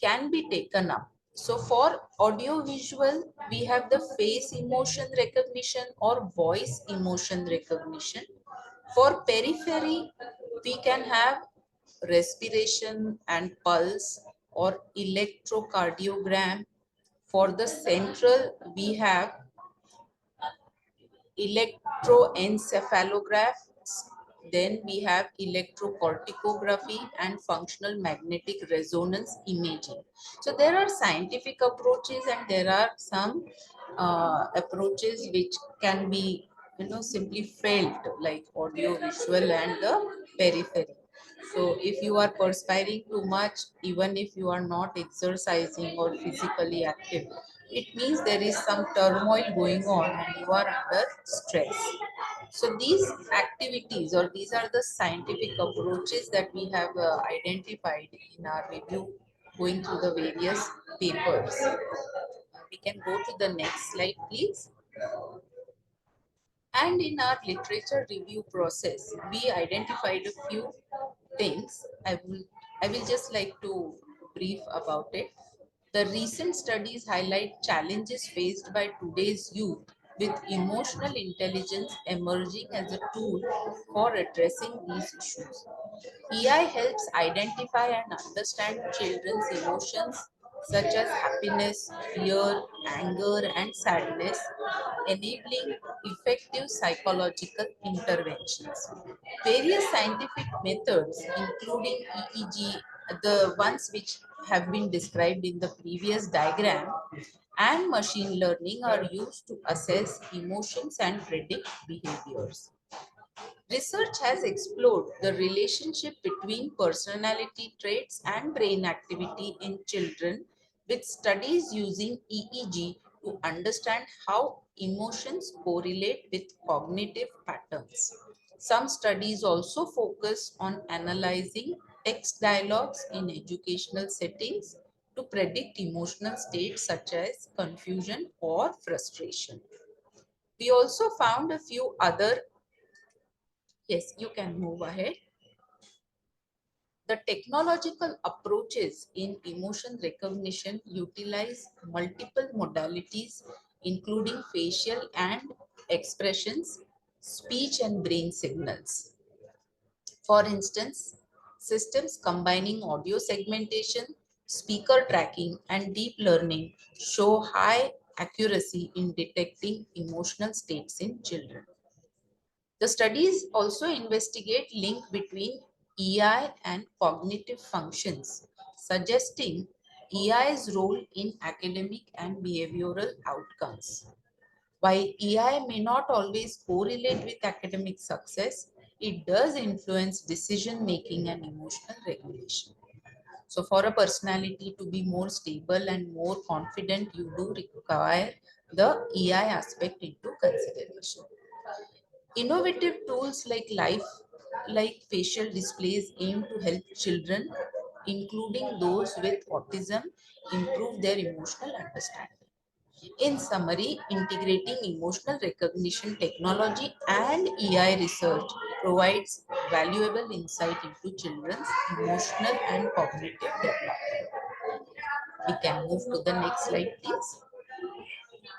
can be taken up. So for audio visual, we have the face emotion recognition or voice emotion recognition. For periphery, we can have respiration and pulse or electrocardiogram. For the central, we have electroencephalographs, then we have electrocorticography and functional magnetic resonance imaging. So there are scientific approaches, and there are some approaches which can be, simply felt, like audio visual and the periphery. So if you are perspiring too much, even if you are not exercising or physically active, it means there is some turmoil going on and you are under stress. So these activities, or these are the scientific approaches that we have identified in our review, going through the various papers. We can go to the next slide, please. And in our literature review process, we identified a few things. I will just like to brief about it. The recent studies highlight challenges faced by today's youth, with emotional intelligence emerging as a tool for addressing these issues. AI helps identify and understand children's emotions such as happiness, fear, anger, and sadness, enabling effective psychological interventions. Various scientific methods, including EEG, the ones which have been described in the previous diagram, and machine learning are used to assess emotions and predict behaviors. Research has explored the relationship between personality traits and brain activity in children, with studies using EEG to understand how emotions correlate with cognitive patterns. Some studies also focus on analyzing text dialogues in educational settings to predict emotional states such as confusion or frustration. We also found a few other. Yes, you can move ahead. The technological approaches in emotion recognition utilize multiple modalities, including facial and expressions, speech, and brain signals. For instance, systems combining audio segmentation, speaker tracking, and deep learning show high accuracy in detecting emotional states in children. The studies also investigate link between EI and cognitive functions, suggesting EI's role in academic and behavioral outcomes. While EI may not always correlate with academic success, it does influence decision making and emotional regulation. So for a personality to be more stable and more confident, you do require the EI aspect into consideration. Innovative tools like facial displays aim to help children, including those with autism, improve their emotional understanding. In summary, integrating emotional recognition technology and EI research provides valuable insight into children's emotional and cognitive development. We can move to the next slide, please.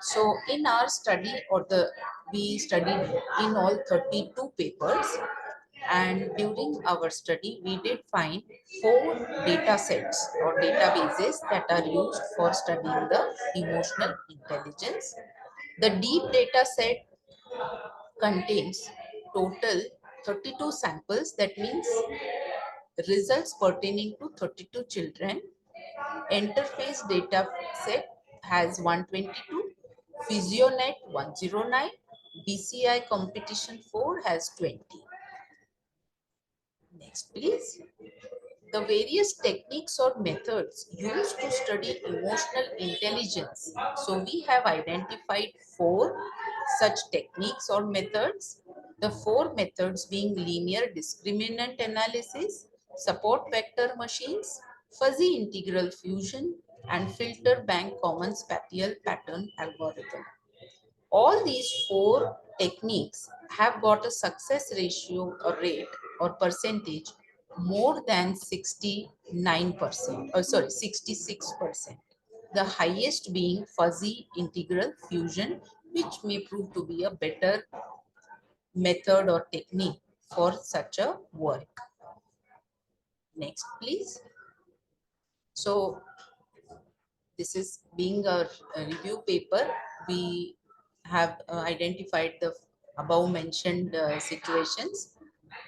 So in our study we studied in all 32 papers, and during our study we did find 4 data sets or databases that are used for studying the emotional intelligence. The deep data set contains total 32 samples, that means results pertaining to 32 children. Interface data set has 122, PhysioNet 109, BCI competition 4 has 20. Next, please. The various techniques or methods used to study emotional intelligence. So we have identified 4 such techniques or methods. The 4 methods being linear discriminant analysis, support vector machines, fuzzy integral fusion, and filter bank common spatial pattern algorithm. All these 4 techniques have got a success ratio or rate or percentage more than 69%, or sorry, 66%. The highest being fuzzy integral fusion, which may prove to be a better method or technique for such a work. Next, please. So this is being a review paper. We have identified the above mentioned situations,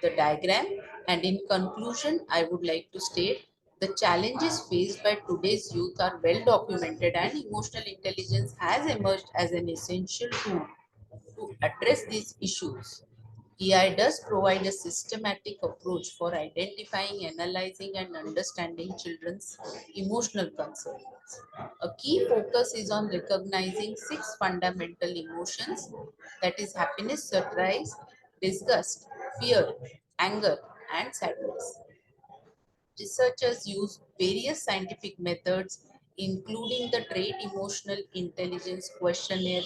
the diagram, and in conclusion, I would like to state the challenges faced by today's youth are well documented, and emotional intelligence has emerged as an essential tool to address these issues. EI does provide a systematic approach for identifying, analyzing, and understanding children's emotional concerns. A key focus is on recognizing 6 fundamental emotions, that is happiness, surprise, disgust, fear, anger, and sadness. Researchers use various scientific methods, including the Trait Emotional Intelligence Questionnaire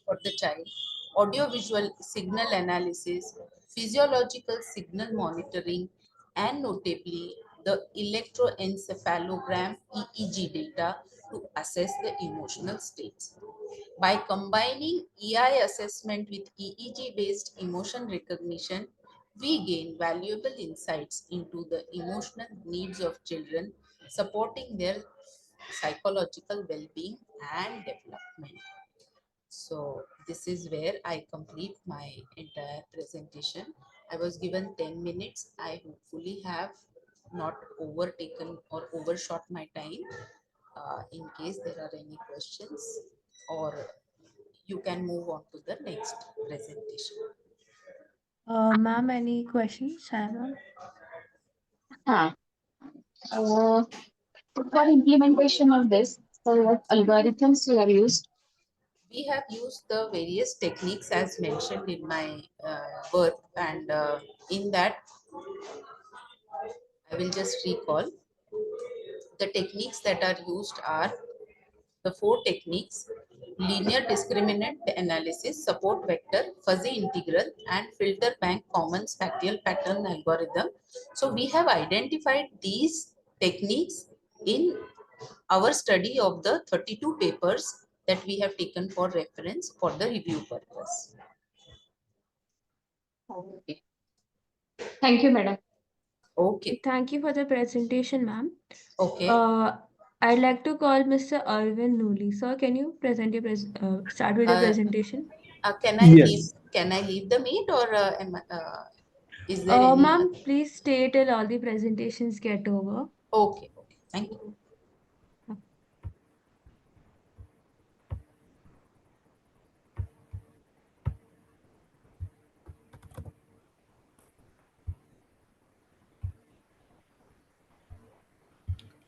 for the child, audiovisual signal analysis, physiological signal monitoring, and notably the electroencephalogram EEG data to assess the emotional states. By combining EI assessment with EEG-based emotion recognition, we gain valuable insights into the emotional needs of children, supporting their psychological well-being and development. So this is where I complete my entire presentation. I was given 10 minutes. I hopefully have not overtaken or overshot my time. In case there are any questions, or you can move on to the next presentation.
Ma'am, any questions? Sarah?
Huh. Uh, for implementation of this, so what algorithms you have used?
We have used the various techniques as mentioned in my work, and in that I will just recall the techniques that are used are the 4 techniques: linear discriminant analysis, support vector, fuzzy integral, and filter bank common spatial pattern algorithm. So we have identified these techniques in our study of the 32 papers that we have taken for reference for the review purpose.
Okay. Thank you, madam.
Okay.
Thank you for the presentation, ma'am.
Okay.
I'd like to call Mr. Arvind Nooli. Sir, can you present your start with your presentation?
Can I leave the meet, or is there any?
Ma'am, please stay till all the presentations get over.
Okay. Okay. Thank you.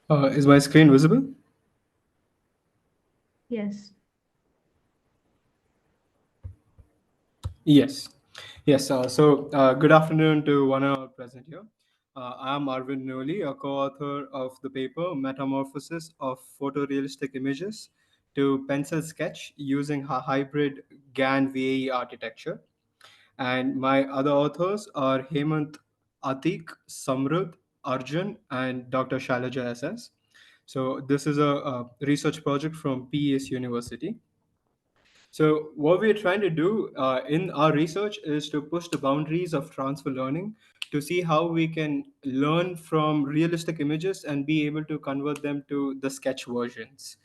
Is my screen visible?
Yes.
Yes. Yes. Good afternoon to one and all present here. I'm Arvind Noli, a co-author of the paper Metamorphosis of Photorealistic Images to Pencil Sketch using a hybrid GAN VAE architecture. And my other authors are Hemant Atik, Samrud, Arjun, and Dr. Shailaja SS. So this is a research project from PES University. So what we're trying to do in our research is to push the boundaries of transfer learning to see how we can learn from realistic images and be able to convert them to the sketch versions.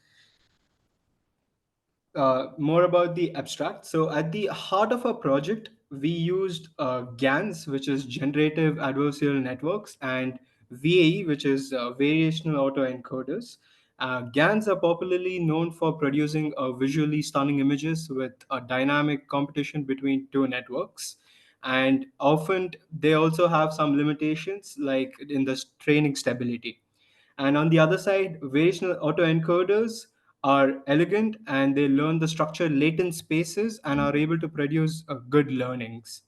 More about the abstract. So at the heart of our project, we used GANs, which is generative adversarial networks, and VAE, which is variational autoencoders. GANs are popularly known for producing visually stunning images with a dynamic competition between two networks. And often they also have some limitations, like in the training stability. And on the other side, variational autoencoders are elegant and they learn the structured latent spaces and are able to produce good learnings.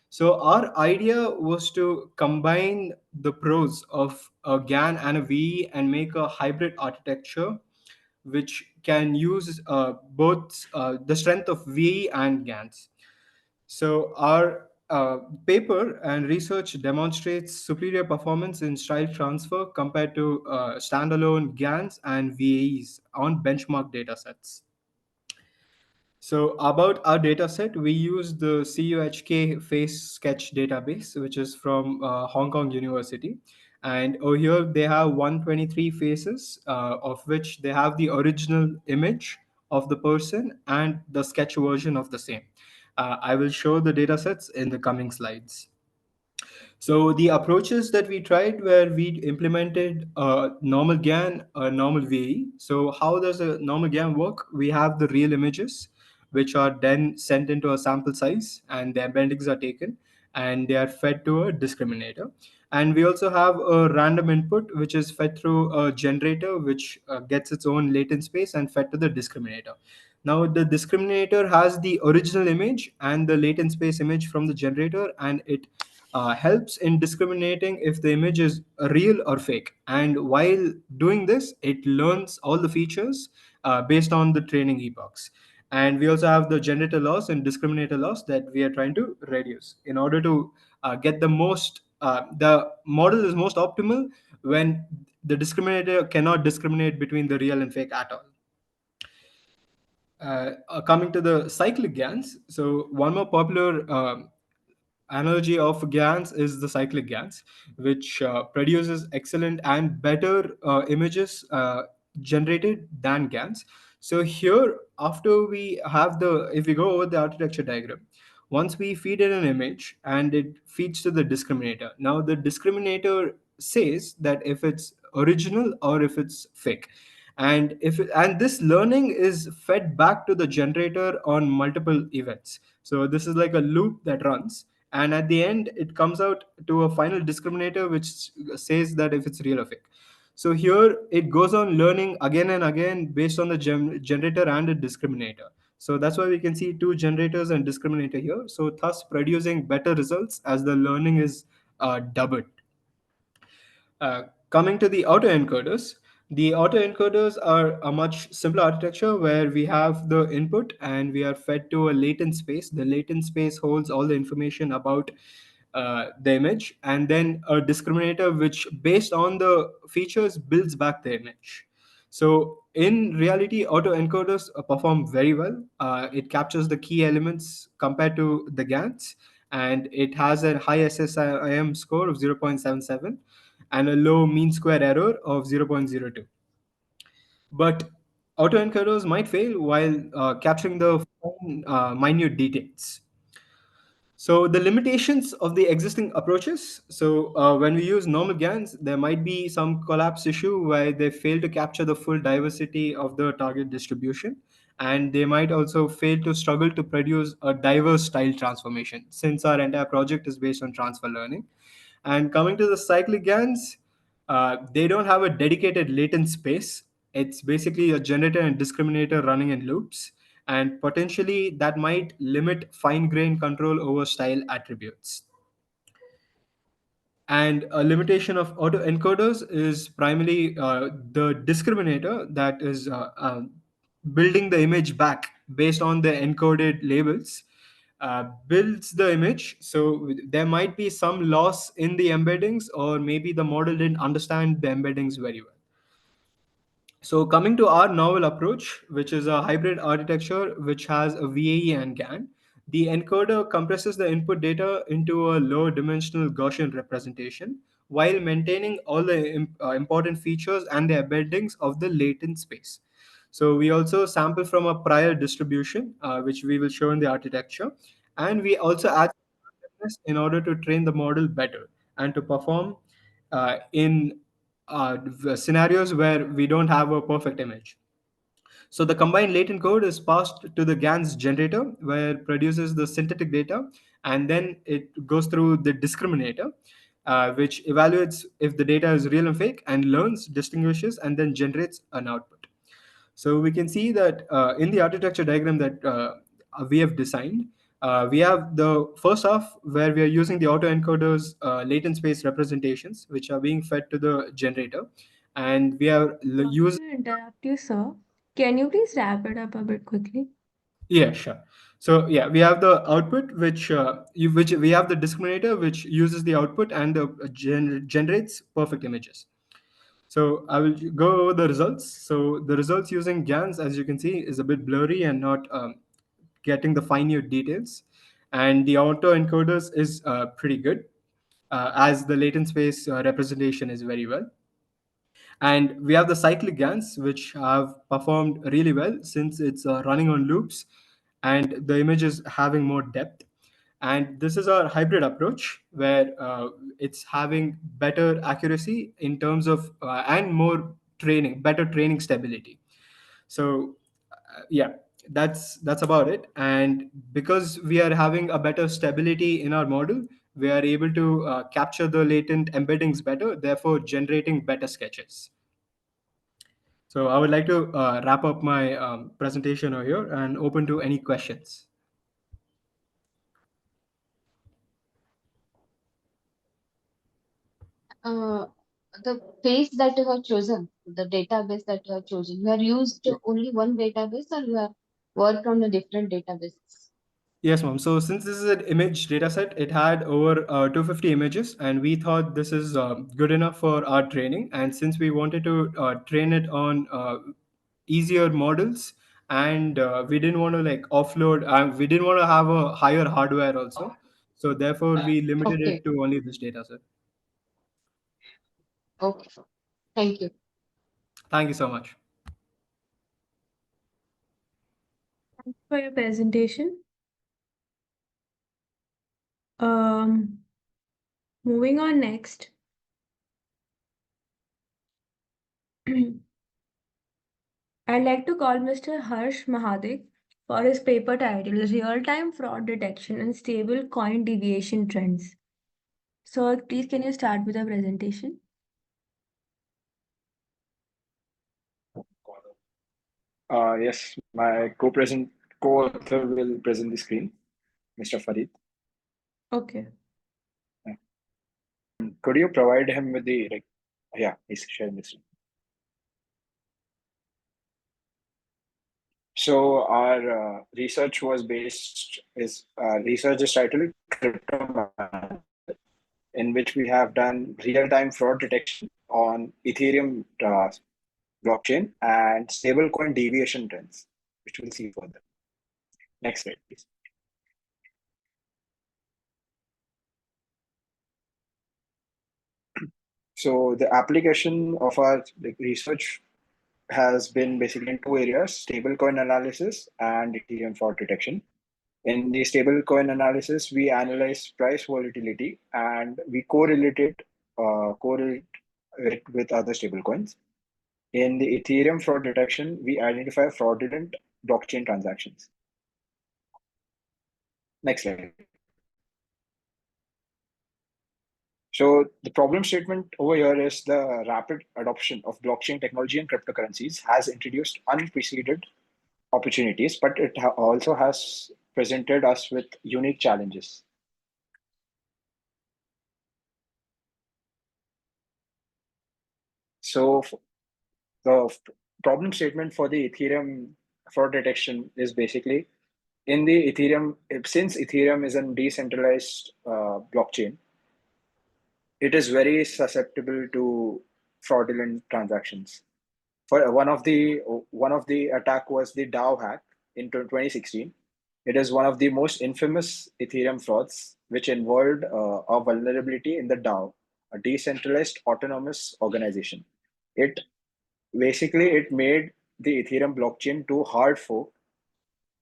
So our idea was to combine the pros of a GAN and a VE and make a hybrid architecture which can use both the strength of VE and GANs. So our paper and research demonstrates superior performance in style transfer compared to standalone GANs and VAEs on benchmark datasets. So about our data set, we use the CUHK face sketch database, which is from Hong Kong University. And over here, they have 123 faces, of which they have the original image of the person and the sketch version of the same. I will show the data sets in the coming slides. So the approaches that we tried were we implemented a normal GAN, a normal VE. So how does a normal GAN work? We have the real images, which are then sent into a sample size, and the embeddings are taken, and they are fed to a discriminator. And we also have a random input, which is fed through a generator, which gets its own latent space and fed to the discriminator. Now, the discriminator has the original image and the latent space image from the generator, and it helps in discriminating if the image is real or fake. And while doing this, it learns all the features based on the training epochs. And we also have the generator loss and discriminator loss that we are trying to reduce in order to get the most, the model is most optimal when the discriminator cannot discriminate between the real and fake at all. Coming to the cyclic GANs, so one more popular analogy of GANs is the cyclic GANs, which produces excellent and better images generated than GANs. So here, after we have if we go over the architecture diagram, once we feed in an image and it feeds to the discriminator. Now the discriminator says that if it's original or if it's fake. And this learning is fed back to the generator on multiple events. So this is like a loop that runs, and at the end it comes out to a final discriminator which says that if it's real or fake. So here it goes on learning again and again based on the generator and the discriminator. So that's why we can see two generators and discriminator here, so thus producing better results as the learning is doubled. Coming to the autoencoders, the autoencoders are a much simpler architecture where we have the input and we are fed to a latent space. The latent space holds all the information about the image, and then a discriminator which, based on the features, builds back the image. So in reality, autoencoders perform very well. It captures the key elements compared to the GANs, and it has a high SSIM score of 0.77 and a low mean square error of 0.02. But autoencoders might fail while capturing the fine, minute details. So the limitations of the existing approaches. So when we use normal GANs, there might be some collapse issue where they fail to capture the full diversity of the target distribution. And they might also fail to struggle to produce a diverse style transformation, since our entire project is based on transfer learning. And coming to the cyclic GANs, They don't have a dedicated latent space. It's basically a generator and discriminator running in loops, and potentially that might limit fine-grained control over style attributes. And a limitation of autoencoders is primarily the discriminator that is building the image back based on the encoded labels, builds the image. So there might be some loss in the embeddings, or maybe the model didn't understand the embeddings very well. So coming to our novel approach, which is a hybrid architecture which has a VAE and GAN, the encoder compresses the input data into a low dimensional Gaussian representation while maintaining all the important features and the embeddings of the latent space. So we also sample from a prior distribution, which we will show in the architecture, and we also add in order to train the model better and to perform in scenarios where we don't have a perfect image. So the combined latent code is passed to the GAN's generator, where it produces the synthetic data, and then it goes through the discriminator, which evaluates if the data is real and fake, and learns, distinguishes, and then generates an output. So we can see that in the architecture diagram that we have designed, we have the first half where we are using the autoencoder's latent space representations, which are being fed to the generator. And we are
Sorry
using.
to interrupt you, sir. Can you please wrap it up a bit quickly?
Yeah, sure. So yeah, we have the output, which we have the discriminator, which uses the output and generates perfect images. So I will go over the results. So the results using GANs, as you can see, is a bit blurry and not getting the fine-tuned details. And the autoencoders is pretty good, as the latent space representation is very well. And we have the cyclic GANs, which have performed really well since it's running on loops and the image is having more depth. And this is our hybrid approach where it's having better accuracy in terms of and more training, better training stability. So yeah, that's about it. And because we are having a better stability in our model, we are able to capture the latent embeddings better, therefore generating better sketches. So I would like to wrap up my presentation over here and open to any questions.
Uh, the phase that you have chosen, the database that you have chosen, you have used only one database or you have worked on a different databases?
Yes, ma'am. So since this is an image data set, it had over 250 images, and we thought this is good enough for our training. And since we wanted to train it on easier models, and we didn't want to like offload, we didn't want to have a higher hardware also. So therefore, we limited
Okay,
it to only this data set.
okay. Thank you.
Thank you so much.
Thanks for your presentation. Um, Moving on next. I'd like to call Mr. Harsh Mahadik for his paper titled Real-Time Fraud Detection and Stable Coin Deviation Trends. So please can you start with the presentation?
Yes, my co-author will present the screen, Mr. Farid.
Okay.
Could you provide him with the, yeah, he's sharing the screen. So our research is titled Crypto, in which we have done real-time fraud detection on Ethereum blockchain and stablecoin deviation trends, which we'll see further. Next slide, please. So the application of our research has been basically in two areas: stablecoin analysis and Ethereum fraud detection. In the stablecoin analysis, we analyze price volatility and we correlate it with other stablecoins. In the Ethereum fraud detection, we identify fraudulent blockchain transactions. Next slide. So the problem statement over here is the rapid adoption of blockchain technology and cryptocurrencies has introduced unprecedented opportunities, but it also has presented us with unique challenges. So the problem statement for the Ethereum fraud detection is basically in the Ethereum, since Ethereum is a decentralized blockchain, it is very susceptible to fraudulent transactions. For one of the attack was the DAO hack in 2016. It is one of the most infamous Ethereum frauds, which involved a vulnerability in the DAO, a decentralized autonomous organization. It it made the Ethereum blockchain too hard for,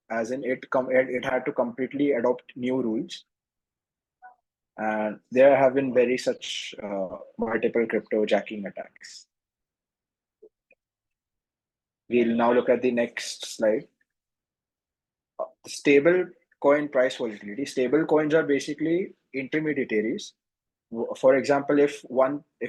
as in it had to completely adopt new rules. And there have been very such multiple crypto jacking attacks. We'll now look at the next slide. Stable coin price volatility. Stable coins are basically intermediaries. For example, if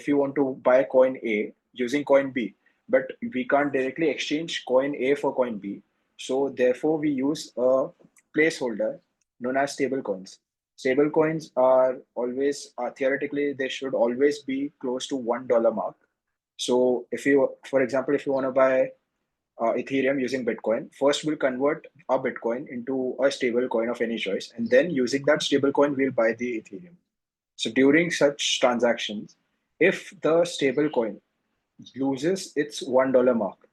you want to buy coin A using coin B, but we can't directly exchange coin A for coin B, so therefore we use a placeholder known as stable coins. Stable coins are always theoretically they should always be close to $1 mark. So for example, if you want to buy Ethereum using Bitcoin, first we'll convert our Bitcoin into a stable coin of any choice, and then using that stable coin, we'll buy the Ethereum. So during such transactions, if the stable coin loses its $1 mark,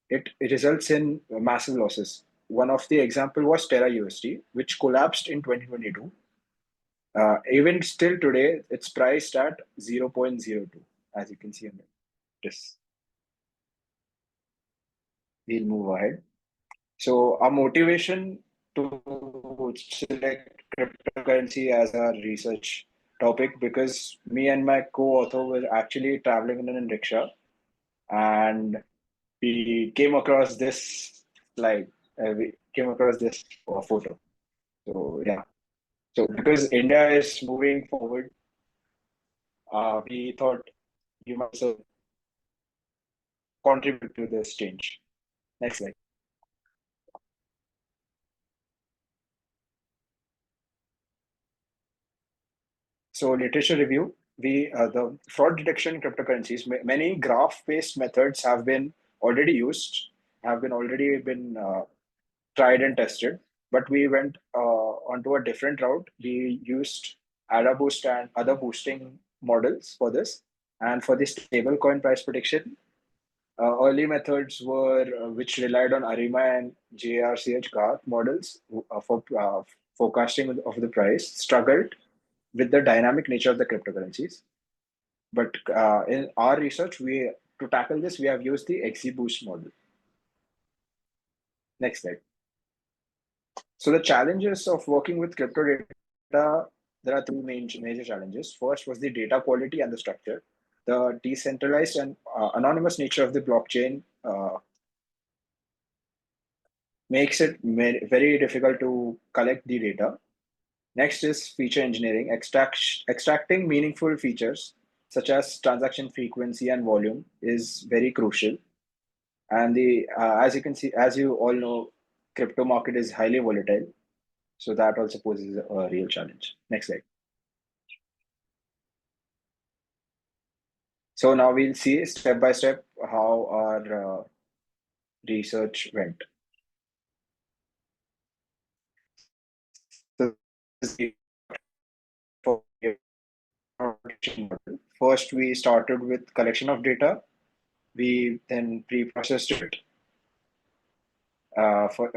it results in massive losses. One of the example was Terra USD, which collapsed in 2022. Even still today, it's priced at 0.02, as you can see on this. We'll move ahead. So our motivation to select cryptocurrency as our research topic, because me and my co-author were actually traveling in a rickshaw and we came across this slide. We came across this photo. So yeah. So because India is moving forward, we thought you might also contribute to this change. Next slide. So literature review, the fraud detection in cryptocurrencies, many graph-based methods have been already used, already been tried and tested, but we went onto a different route. We used ADA boost and other boosting models for this. And for the stablecoin price prediction, early methods were which relied on ARIMA and JRCH Garth models for forecasting of the price, struggled with the dynamic nature of the cryptocurrencies. But in our research, to tackle this, we have used the XGBoost model. Next slide. So the challenges of working with crypto data, there are two major challenges. First was the data quality and the structure. The decentralized and anonymous nature of the blockchain makes it very difficult to collect the data. Next is feature engineering, extracting meaningful features such as transaction frequency and volume is very crucial. And as you can see, as you all know, crypto market is highly volatile. So that also poses a real challenge. Next slide. So now we'll see step by step how our research went. So first, we started with collection of data. We then pre-processed it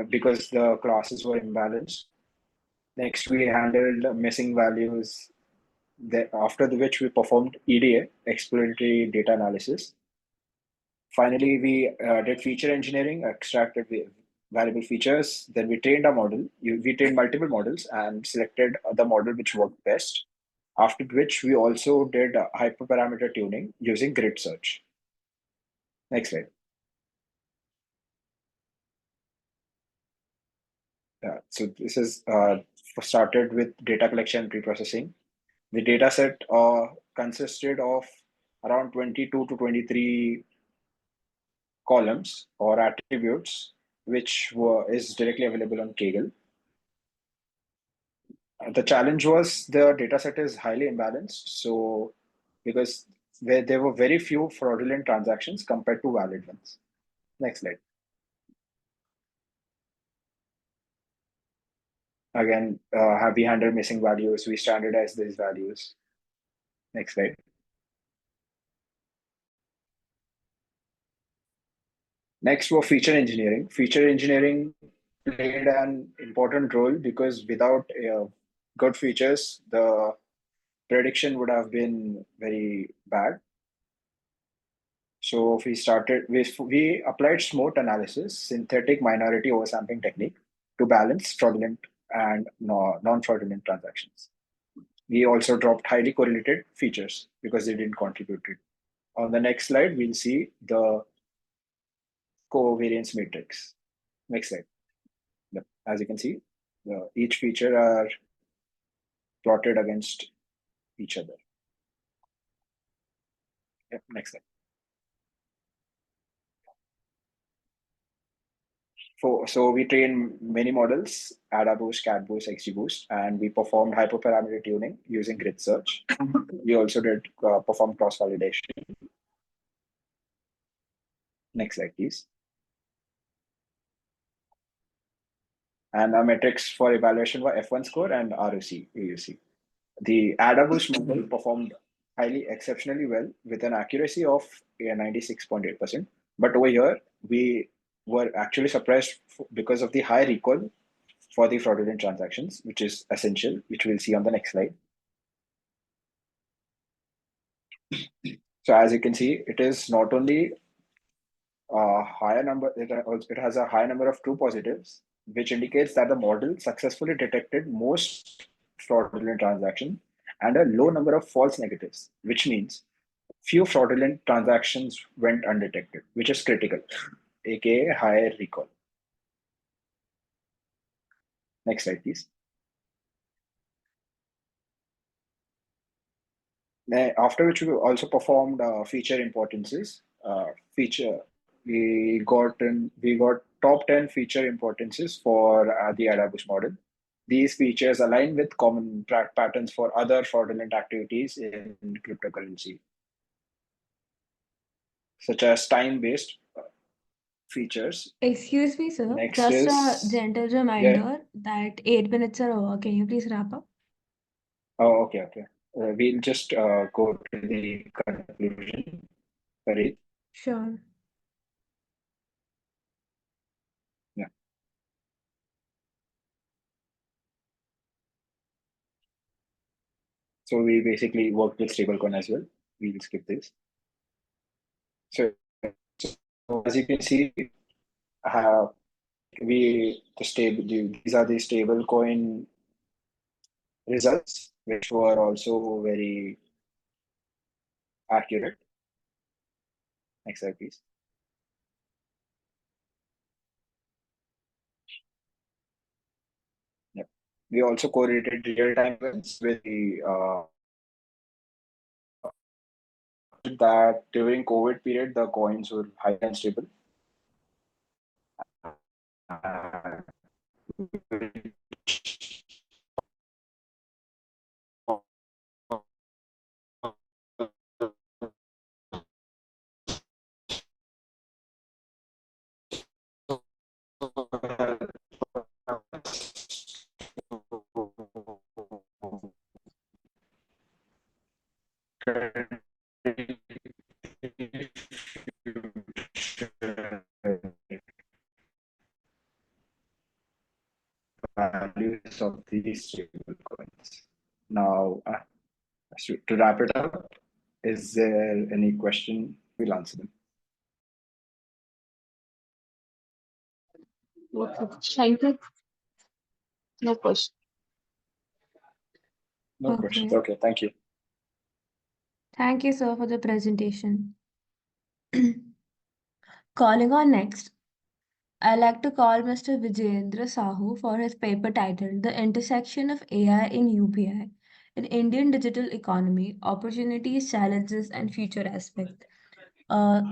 because the classes were imbalanced. Next, we handled missing values. After which we performed EDA, exploratory data analysis. Finally, we did feature engineering, extracted valuable features. Then we trained our model. We trained multiple models and selected the model which worked best. After which we also did hyperparameter tuning using grid search. Next slide. So this is started with data collection and pre-processing. The data set consisted of around 22 to 23 columns or attributes, which is directly available on Kaggle. The challenge was the dataset is highly imbalanced. So because there were very few fraudulent transactions compared to valid ones. Next slide. Again, have we handled missing values? We standardize these values. Next slide. Next were feature engineering. Feature engineering played an important role because without good features, the prediction would have been very bad. So we applied SMOT analysis, synthetic minority oversampling technique, to balance fraudulent and non-fraudulent transactions. We also dropped highly correlated features because they didn't contribute to it. On the next slide, we'll see the covariance matrix. Next slide. Yep. As you can see, each feature are plotted against each other. Yep. Next slide. So we trained many models, AdaBoost, CatBoost, XGBoost, and we performed hyperparameter tuning using grid search. We also did perform cross-validation. Next slide, please. And our metrics for evaluation were F1 score and ROC, AUC. The AdaBoost model performed exceptionally well with an accuracy of 96.8%. But over here, we were actually surprised because of the high recall for the fraudulent transactions, which is essential, which we'll see on the next slide. So as you can see, it is not only a higher number, it has a high number of true positives, which indicates that the model successfully detected most fraudulent transactions and a low number of false negatives, which means few fraudulent transactions went undetected, which is critical, aka higher recall. Next slide, please. After which we also performed feature importances. We got top 10 feature importances for the AdaBoost model. These features align with common patterns for other fraudulent activities in cryptocurrency, such as time-based features.
Excuse me, sir.
Next
Just
is
a gentle reminder that 8 minutes are over. Can you please wrap up?
Oh, okay. We'll just go to the conclusion. Sorry.
Sure.
Yeah. So we basically worked with stablecoin as well. We'll skip this. So as you can see, these are the stablecoin results, which were also very accurate. Next slide, please. Yep. We also correlated real-time events with the that during COVID period, the coins were highly unstable. Values of these stable coins. Now, to wrap it up, is there any question? We'll answer them.
Okay. Thank you. No question.
No questions. Okay, thank you.
Thank you, sir, for the presentation. Calling on next, I'd like to call Mr. Vijayendra Sahu for his paper titled The Intersection of AI in UPI, in Indian digital economy, opportunities, challenges, and future aspect. Uh,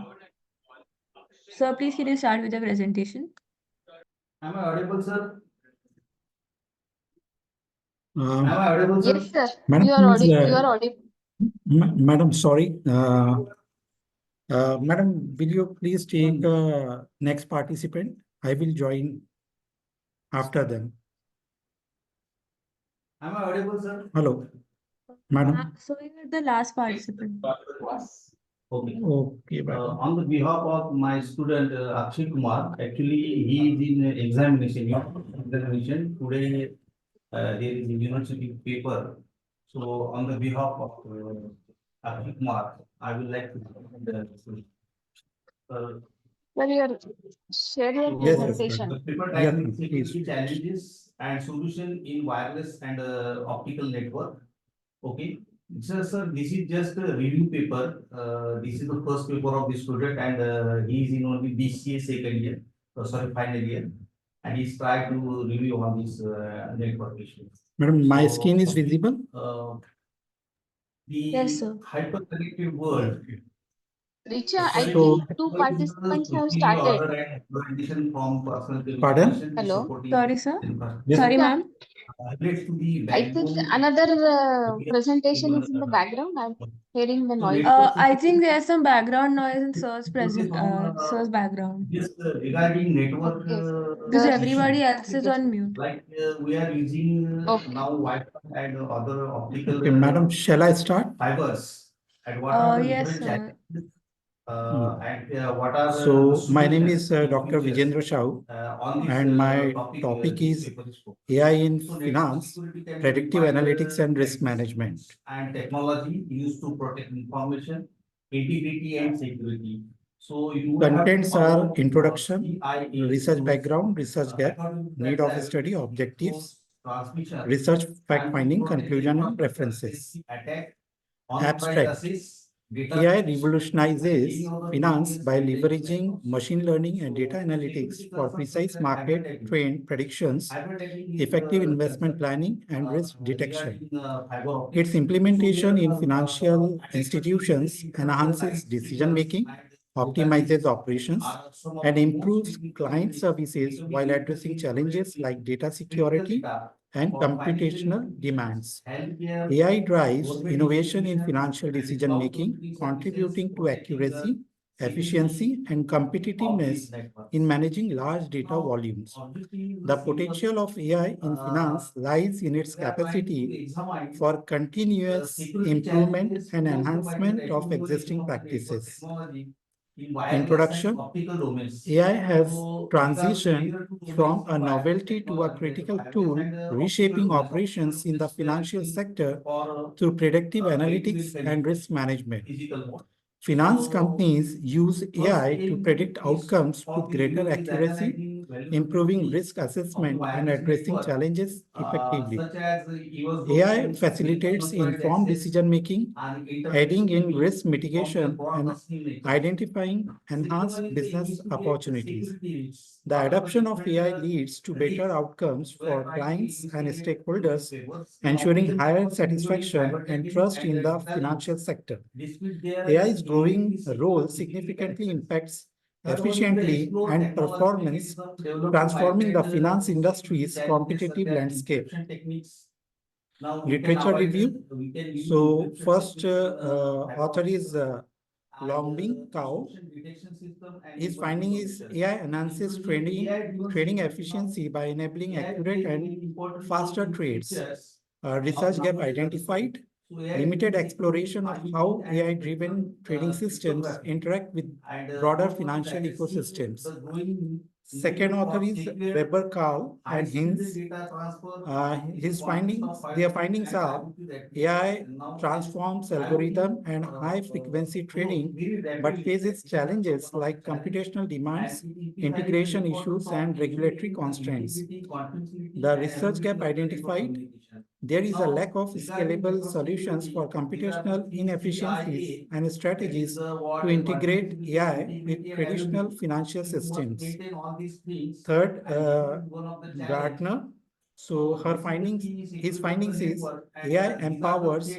Sir, please can you start with the presentation?
Am I audible, sir? Am I audible, sir?
Yes, sir.
Madam,
You are
please,
you are audible.
Madam, sorry. Madam, will you please take next participant? I will join after them. Am I audible, sir? Hello, madam.
So we are the last participant.
Okay. Okay, madam. On the behalf of my student Akshay Kumar, actually he is in examination. Today there is a university paper. So on the behalf of Akshay Kumar, I would like to uh,
Sir, you are share your
yes,
presentation.
the paper title is Security Challenges and Solution in Wireless and Optical Network. Okay. Sir, this is just a review paper. This is the first paper of this student, and he is in only BCA second year, final year, and he's trying to review on this network issue. Madam, my screen is visible.
Yes,
The
sir.
hyperconnected world.
Richa, I
So,
think two participants have started.
Pardon?
Hello.
Sorry, sir.
Yes.
Sorry,
Richa,
ma'am.
I think another presentation is in the background. I'm hearing the noise.
I think there's some background noise in sir's background
Just regarding network
Okay.
because
Sir,
everybody else is on mute.
like we are using
okay.
now Wi-Fi and other optical. Okay, madam, shall I start? Fibers. And what are the
Yes,
different
sir.
challenges? And what are so my name is Dr. Vijendra Shah, and my topic is AI in finance, predictive analytics and risk management, and technology used to protect information, integrity and security. So contents are introduction, research background, research gap, need of study, objectives, research fact finding, conclusion and references. Abstract. AI revolutionizes finance by leveraging machine learning and data analytics for precise market trend predictions, effective investment planning, and risk detection. Its implementation in financial institutions enhances decision making, optimizes operations, and improves client services while addressing challenges like data security and computational demands. AI drives innovation in financial decision making, contributing to accuracy, efficiency, and competitiveness in managing large data volumes. The potential of AI in finance lies in its capacity for continuous improvement and enhancement of existing practices. Introduction. AI has transitioned from a novelty to a critical tool, reshaping operations in the financial sector through predictive analytics and risk management. Finance companies use AI to predict outcomes with greater accuracy, improving risk assessment and addressing challenges effectively. AI facilitates informed decision making, aiding in risk mitigation and identifying enhanced business opportunities. The adoption of AI leads to better outcomes for clients and stakeholders, ensuring higher satisfaction and trust in the financial sector. AI's growing role significantly impacts efficiently and performance, transforming the finance industry's competitive landscape. Literature review. So first author is Longbing Cow. His finding is AI enhances trading efficiency by enabling accurate and faster trades. Research gap identified. Limited exploration of how AI-driven trading systems interact with broader financial ecosystems. Second author is Weber, Carl, and Hinz. Their findings are AI transforms algorithm and high-frequency trading, but faces challenges like computational demands, integration issues, and regulatory constraints. The research gap identified. There is a lack of scalable solutions for computational inefficiencies and strategies to integrate AI with traditional financial systems. Third, Gartner. So his findings is AI empowers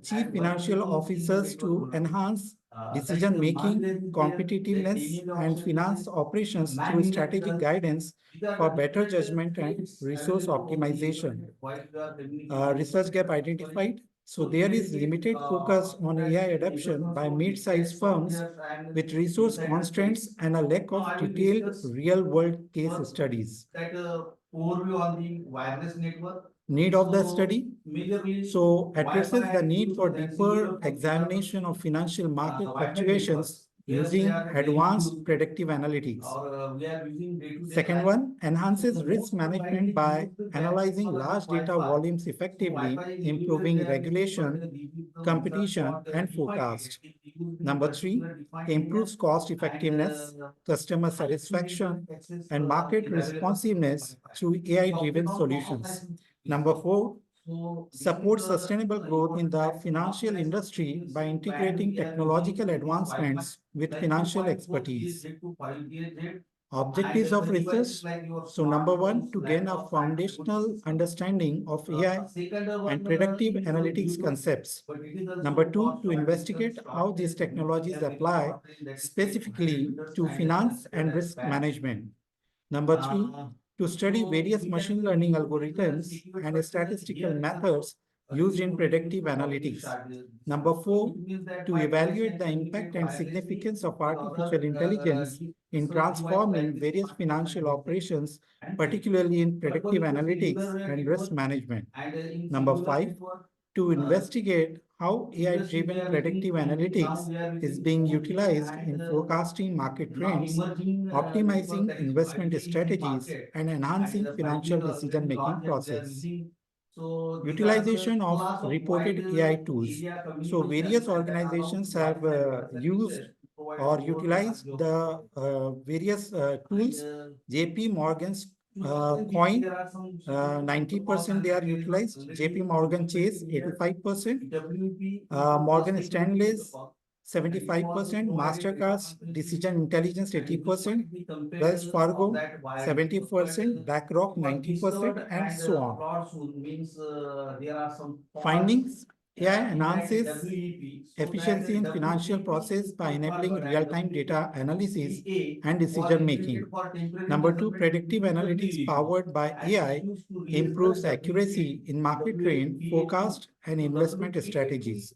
chief financial officers to enhance decision-making, competitiveness, and finance operations through strategic guidance for better judgment and resource optimization. Research gap identified. So there is limited focus on AI adoption by mid-sized firms with resource constraints and a lack of detailed real-world case studies. Overview on the wireless network. Need of the study. So addresses the need for deeper examination of financial market fluctuations using advanced predictive analytics. Second one, enhances risk management by analyzing large data volumes effectively, improving regulation, competition, and forecast. Number three, improves cost effectiveness, customer satisfaction, and market responsiveness through AI-driven solutions. Number four, supports sustainable growth in the financial industry by integrating technological advancements with financial expertise. Objectives of research. So number one, to gain a foundational understanding of AI and predictive analytics concepts. Number two, to investigate how these technologies apply specifically to finance and risk management. Number three, to study various machine learning algorithms and statistical methods used in predictive analytics. Number four, to evaluate the impact and significance of artificial intelligence in transforming various financial operations, particularly in predictive analytics and risk management. Number five, to investigate how AI-driven predictive analytics is being utilized in forecasting market trends, optimizing investment strategies, and enhancing financial decision-making process. Utilization of reported AI tools. So various organizations have used or utilized the various tools. JP Morgan's coin, 90% they are utilized. JP Morgan Chase, 85%. Morgan Stanley's 75%, Mastercard's Decision Intelligence 80%, Wells Fargo 70%, BlackRock 90%, and so on. Findings: AI enhances efficiency in financial process by enabling real-time data analysis and decision-making. Number two, predictive analytics powered by AI improves accuracy in market trend, forecast, and investment strategies.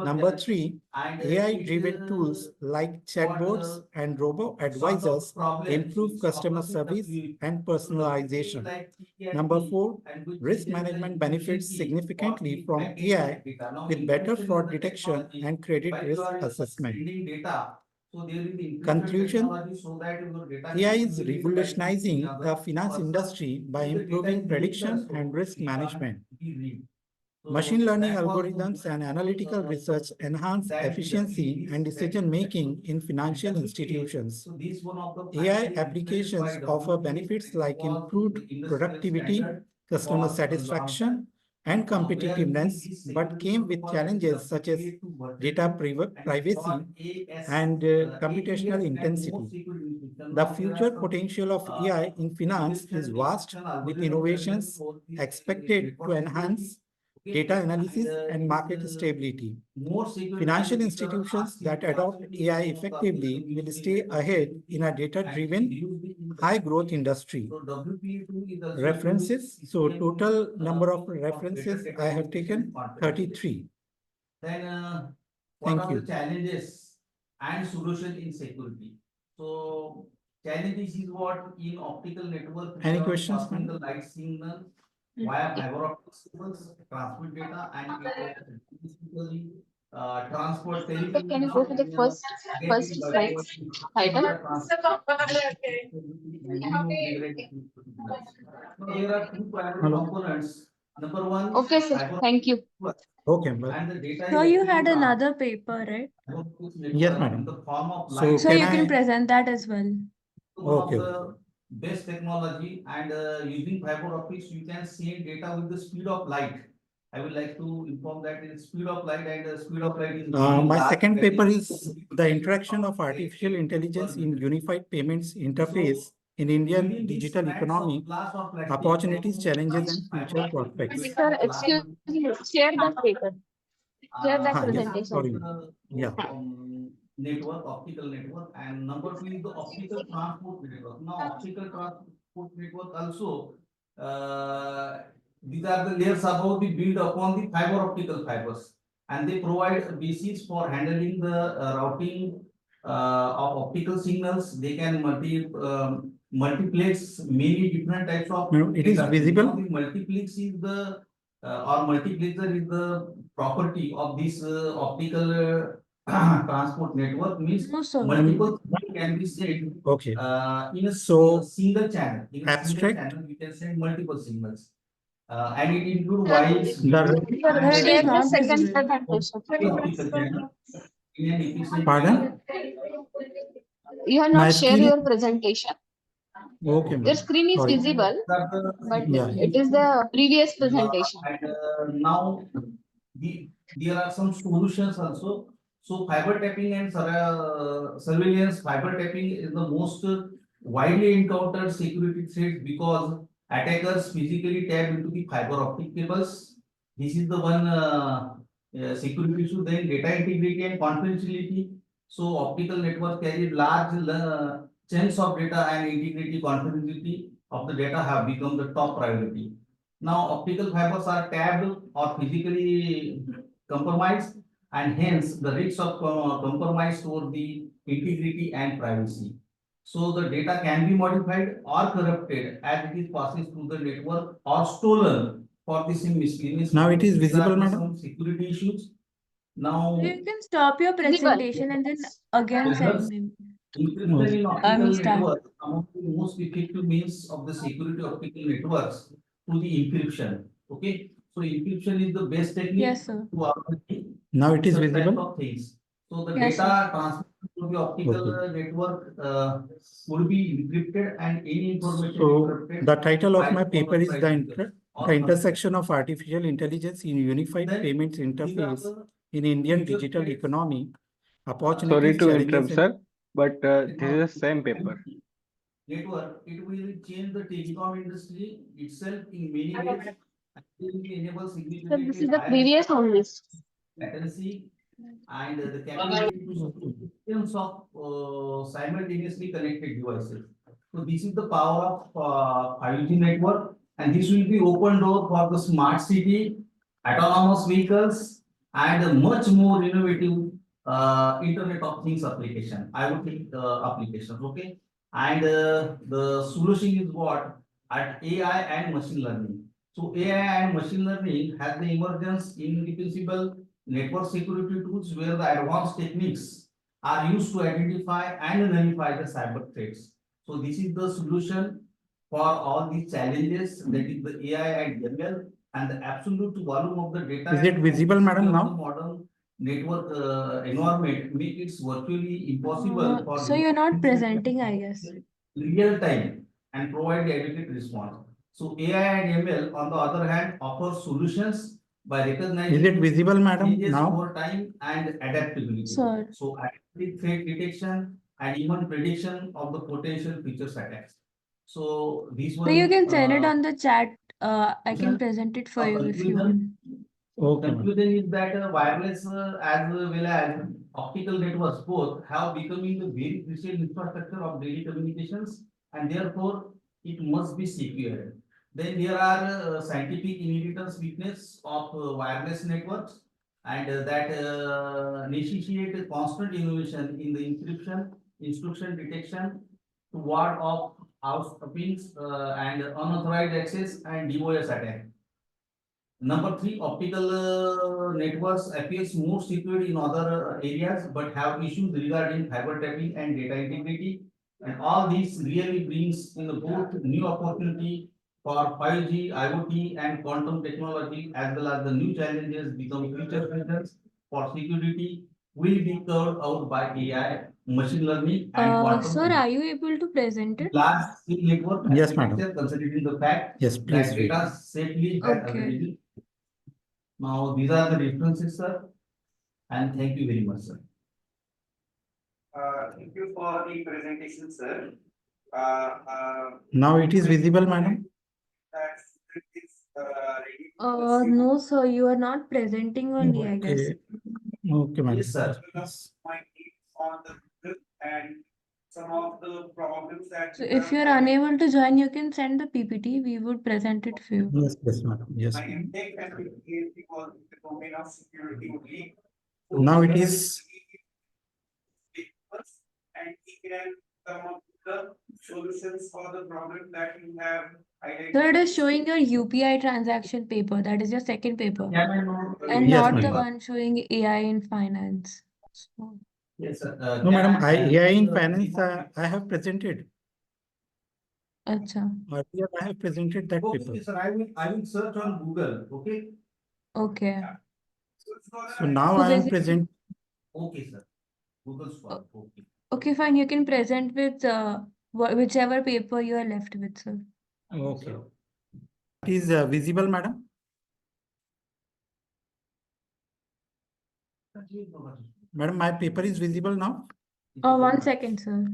Number three, AI-driven tools like chatbots and robo-advisors improve customer service and personalization. Number four, risk management benefits significantly from AI with better fraud detection and credit risk assessment. Conclusion: AI is revolutionizing the finance industry by improving prediction and risk management. Machine learning algorithms and analytical research enhance efficiency and decision-making in financial institutions. AI applications offer benefits like improved productivity, customer satisfaction, and competitiveness, but came with challenges such as data privacy and computational intensity. The future potential of AI in finance is vast, with innovations expected to enhance data analysis and market stability. Financial institutions that adopt AI effectively will stay ahead in a data-driven, high-growth industry. References. So total number of references I have taken 33. Thank you. Challenges and solution in security. So challenges is what in optical network. Any questions? The light signal via fiber optic cables, transmit data, and basically transport telecommunication.
Can you go to the first slide title?
There are two primary components. Number one.
Okay, sir. Thank you.
Okay,
So you had another paper, right?
yes, madam.
So you can present that as well.
Okay. Best technology and using fiber optics, you can send data with the speed of light. I would like to inform that in speed of light and speed of light is. My second paper is the interaction of artificial intelligence in unified payments interface in Indian digital economy, opportunities, challenges, and future prospects.
Sir, excuse me, share that paper. Share that
Yes,
presentation.
sorry. Yeah.
Network, optical network, and number two is the optical transport network. Now, optical transport network also, these are the layers above the build upon the fiber optical fibers, and they provide a basis for handling the routing of optical signals. They can multiplex many different types of.
No, it is
data.
visible.
Now, the multiplex is the or multiplexer is the property of this optical transport network, means
No, sir.
multiple can be sent
Okay.
in a
So,
single channel. In a single
abstract.
channel, we can send multiple signals. And it includes
Sir,
voice,
The-
video,
Sir,
and
it
share
is
the
not
second
visible.
presentation.
optical channel in an efficient
Pardon?
You have
My
not shared
screen-
your presentation.
Okay,
Your
ma'am.
screen is
Sorry.
visible, but
Yeah.
it is the previous presentation.
And now there are some solutions also. So fiber tapping and surveillance, fiber tapping is the most widely encountered security threat because attackers physically tap into the fiber optic cables. This is the one security issue. Then data integrity and confidentiality. So optical network carry large chunks of data, and integrity confidentiality of the data have become the top priority. Now, optical fibers are tabbed or physically compromised, and hence the risk of compromise toward the integrity and privacy. So the data can be modified or corrupted as it is passes through the network or stolen for the same miscellaneous.
Now it is
These are
visible,
the
madam?
some security issues. Now,
You can stop your
Visible.
presentation and then again send me.
encryption in
I
optical
mean, start.
network, among the most effective means of the security optical networks to the encryption. Okay, so encryption is the best technique
Yes, sir.
to avoid
Now it is
such type
visible.
of things. So the
Yes,
data transmitted to the optical
Okay.
network would be encrypted, and any information
So,
encrypted
the title of
by
my
the
paper is
authorized
the intersection of artificial intelligence in unified
Then
payments
these are
interface
the
in Indian
future
digital
threats.
economy,
Sorry
opportunities,
to
challenges,
interrupt,
and
sir, but this is the same paper.
Network, it will change the telecom industry itself in many ways. And it will enable
So this
significantly
is the
higher
previous only.
latency and the capability to support millions of simultaneously connected devices. So this is the power of 5G network, and this will be open door for the smart city, autonomous vehicles, and a much more innovative Internet of Things application. I would think applications, okay? And the solution is what? At AI and machine learning. So AI and machine learning has the emergence in indefensible network security tools where the advanced techniques are used to identify and nullify the cyber threats. So this is the solution for all these challenges, that is the AI and ML, and the absolute volume of the data.
Is it visible, madam, now?
The modern network environment make it virtually impossible for
So you're not presenting, I guess.
real time and provide the adequate response. So AI and ML, on the other hand, offer solutions by recognizing
Is it visible, madam,
changes
now?
over time and adaptability.
Sir.
So active threat detection and even prediction of the potential future attacks. So these
So
were
you can send it on the chat. I can
sir,
present it for
a
you if you
conclusion.
want.
Okay, ma'am.
Conclusion is that wireless as well as optical networks both have becoming the very crucial infrastructure of daily communications, and therefore it must be secure. Then there are scientific inheritance weakness of wireless networks, and that necessitate a constant innovation in the encryption, instruction detection, to ward off outspings and unauthorized access and DOS attack. Number three, optical networks appears more secure in other areas, but have issues regarding fiber tapping and data integrity. And all these really brings in the both new opportunity for 5G, IoT, and quantum technology, as well as the new challenges become future threats for security will be covered out by AI, machine learning, and quantum.
Sir, are you able to present it?
Large scale network
Yes, madam.
architecture, considering the fact
Yes, please
that
wait.
data safely has
Okay.
already been. Now, these are the references, sir, and thank you very much, sir.
Thank you for the presentation, sir.
Now it is visible, madam?
No, sir, you are not presenting only, I guess.
Okay. Okay, madam.
Yes, sir.
So if you're unable to join, you can send the PPT. We would present it for you.
Yes, yes, madam. Yes. Now it is.
So it is showing your UPI transaction paper. That is your second paper. And
Yes,
not the
madam.
one showing AI in finance. So,
Yes, sir.
No, madam, AI in finance, I have presented.
acha.
Earlier, I have presented that paper.
Okay, sir. I will search on Google. Okay.
Okay.
So now
So
I am
basically,
present.
Okay, sir. Google Scholar. Okay.
okay, fine. You can present with whichever paper you are left with, sir.
Okay. It is visible, madam? Madam, my paper is visible now?
1 second, sir.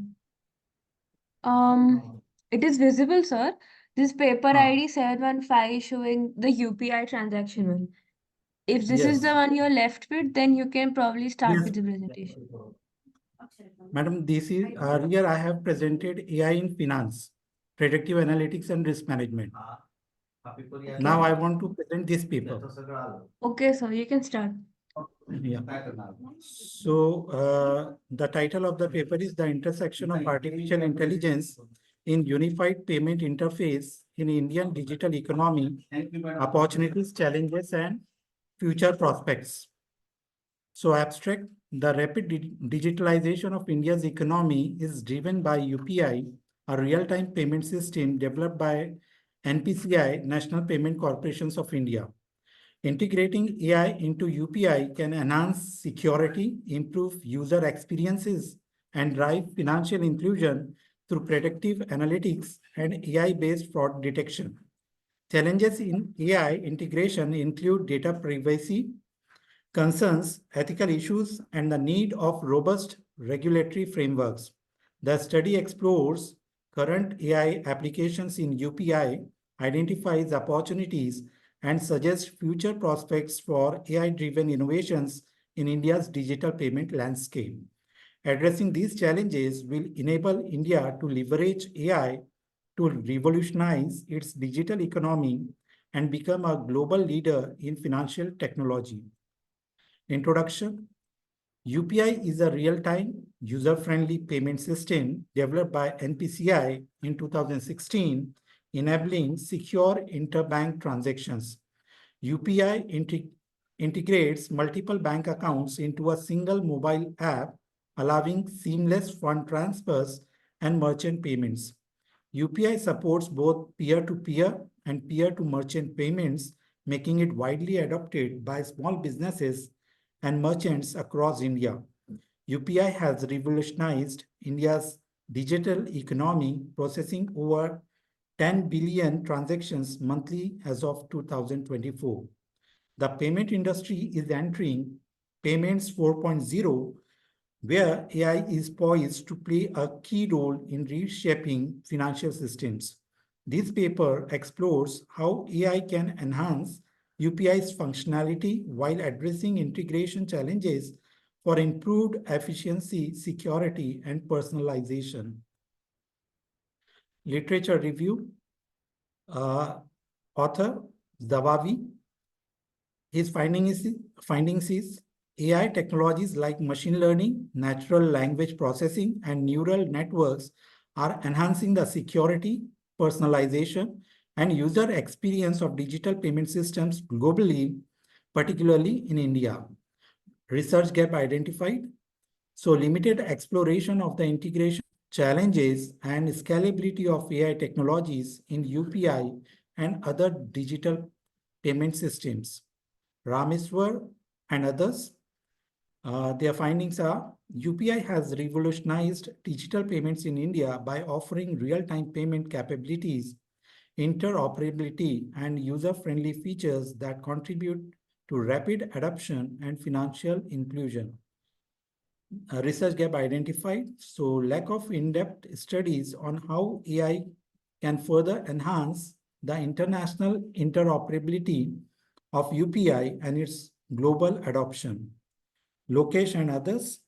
It is visible, sir. This paper ID 715 showing the UPI transaction one. If this is
Yes.
the one you're left with, then you can probably start
Yes.
with the presentation.
Madam, this is earlier I have presented AI in finance, predictive analytics and risk management. Now I want to present this paper.
Okay, sir, you can start.
Yeah. So the title of the paper is The Intersection of Artificial Intelligence in Unified Payment Interface in Indian Digital Economy, Opportunities, Challenges, and Future Prospects. So abstract, the rapid digitalization of India's economy is driven by UPI, a real-time payment system developed by NPCI, National Payment Corporations of India. Integrating AI into UPI can enhance security, improve user experiences, and drive financial inclusion through predictive analytics and AI-based fraud detection. Challenges in AI integration include data privacy concerns, ethical issues, and the need of robust regulatory frameworks. The study explores current AI applications in UPI, identifies opportunities, and suggests future prospects for AI-driven innovations in India's digital payment landscape. Addressing these challenges will enable India to leverage AI to revolutionize its digital economy and become a global leader in financial technology. Introduction. UPI is a real-time, user-friendly payment system developed by NPCI in 2016, enabling secure interbank transactions. UPI integrates multiple bank accounts into a single mobile app, allowing seamless fund transfers and merchant payments. UPI supports both peer-to-peer and peer-to-merchant payments, making it widely adopted by small businesses and merchants across India. UPI has revolutionized India's digital economy, processing over 10 billion transactions monthly as of 2024. The payment industry is entering Payments 4.0, where AI is poised to play a key role in reshaping financial systems. This paper explores how AI can enhance UPI's functionality while addressing integration challenges for improved efficiency, security, and personalization. Literature review. Author Zawavi. His findings is AI technologies like machine learning, natural language processing, and neural networks are enhancing the security, personalization, and user experience of digital payment systems globally, particularly in India. Research gap identified. So limited exploration of the integration challenges and scalability of AI technologies in UPI and other digital payment systems. Rameswar and others, their findings are UPI has revolutionized digital payments in India by offering real-time payment capabilities, interoperability, and user-friendly features that contribute to rapid adoption and financial inclusion. research gap identified. So lack of in-depth studies on how AI can further enhance the international interoperability of UPI and its global adoption. Lokesh and others.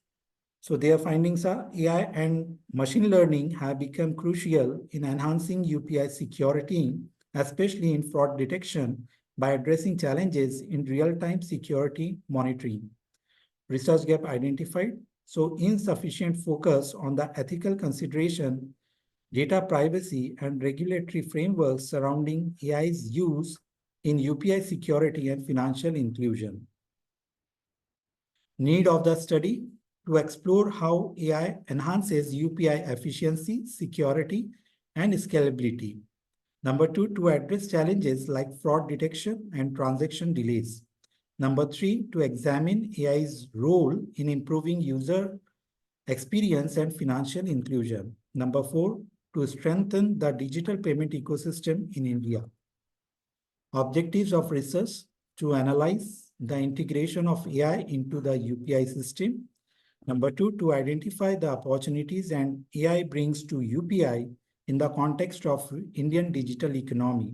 So their findings are AI and machine learning have become crucial in enhancing UPI security, especially in fraud detection by addressing challenges in real-time security monitoring. Research gap identified. So insufficient focus on the ethical consideration, data privacy, and regulatory frameworks surrounding AI's use in UPI security and financial inclusion. Need of the study to explore how AI enhances UPI efficiency, security, and scalability. Number two, to address challenges like fraud detection and transaction delays. Number three, to examine AI's role in improving user experience and financial inclusion. Number four, to strengthen the digital payment ecosystem in India. Objectives of research to analyze the integration of AI into the UPI system. Number two, to identify the opportunities and AI brings to UPI in the context of Indian digital economy.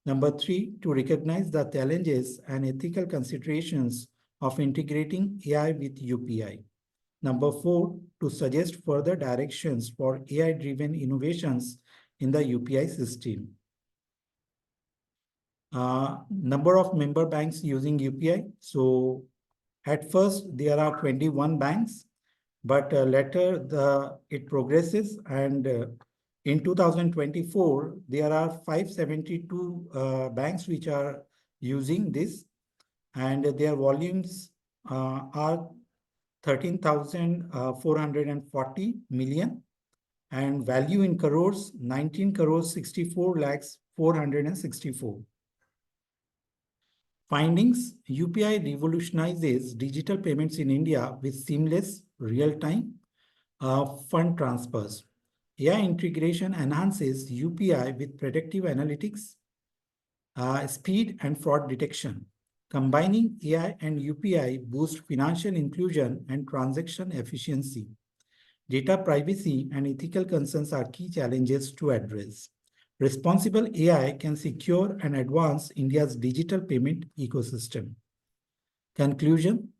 Number three, to recognize the challenges and ethical considerations of integrating AI with UPI. Number four, to suggest further directions for AI-driven innovations in the UPI system. Number of member banks using UPI. So at first, there are 21 banks, but later it progresses, and in 2024, there are 572 banks which are using this, and their volumes are 13,440 million, and value in crores 19 crores 64 lakhs 464. Findings: UPI revolutionizes digital payments in India with seamless real-time fund transfers. AI integration enhances UPI with predictive analytics, speed, and fraud detection. Combining AI and UPI boosts financial inclusion and transaction efficiency. Data privacy and ethical concerns are key challenges to address. Responsible AI can secure and advance India's digital payment ecosystem. Conclusion: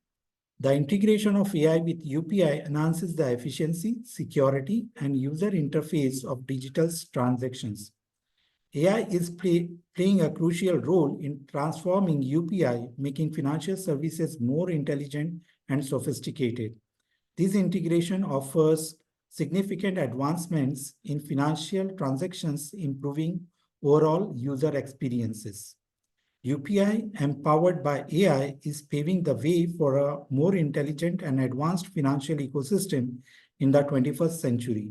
the integration of AI with UPI enhances the efficiency, security, and user interface of digital transactions. AI is playing a crucial role in transforming UPI, making financial services more intelligent and sophisticated. This integration offers significant advancements in financial transactions, improving overall user experiences. UPI, empowered by AI, is paving the way for a more intelligent and advanced financial ecosystem in the 21st century.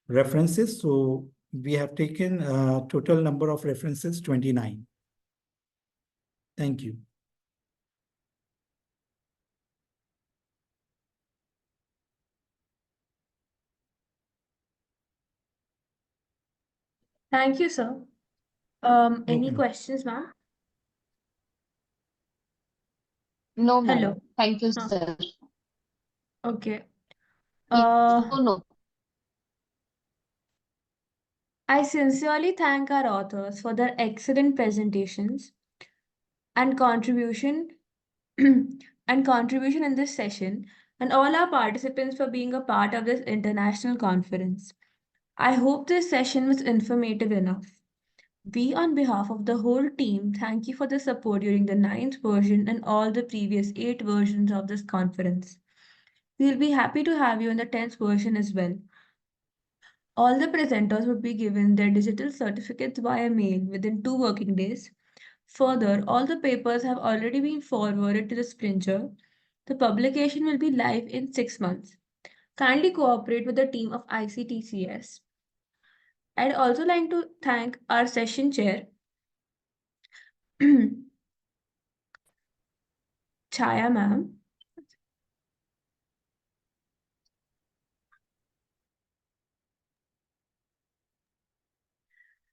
References. So we have taken a total number of references, 29. Thank you.
Thank you, sir. Any
Okay.
questions, ma'am?
No,
Hello.
ma'am. Thank you,
Huh.
sir.
Okay.
No, no.
I sincerely thank our authors for their excellent presentations and contribution in this session, and all our participants for being a part of this international conference. I hope this session was informative enough. We, on behalf of the whole team, thank you for the support during the ninth version and all the previous 8 versions of this conference. We'll be happy to have you in the 10th version as well. All the presenters would be given their digital certificates via mail within 2 working days. Further, all the papers have already been forwarded to the Springer. The publication will be live in 6 months. Kindly cooperate with the team of ICTCS. I'd also like to thank our session chair, Chaya ma'am.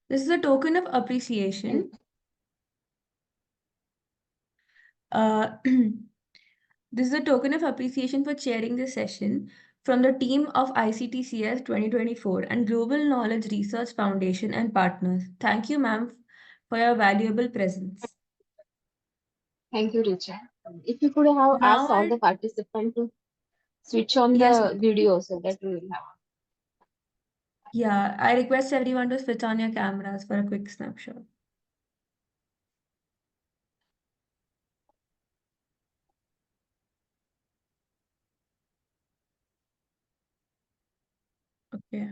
This is a token of appreciation. This is a token of appreciation for chairing this session from the team of ICTCS 2024 and Global Knowledge Research Foundation and partners. Thank you, ma'am, for your valuable presence.
Thank you, Richa. If you could have
Now
asked all the participants to switch on
Yes,
the
ma'am.
video so that we will have.
Yeah, I request everyone to switch on your cameras for a quick snapshot. Okay.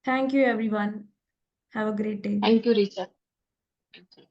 Thank you, everyone. Have a great day.
Thank you, Richa. Thank you.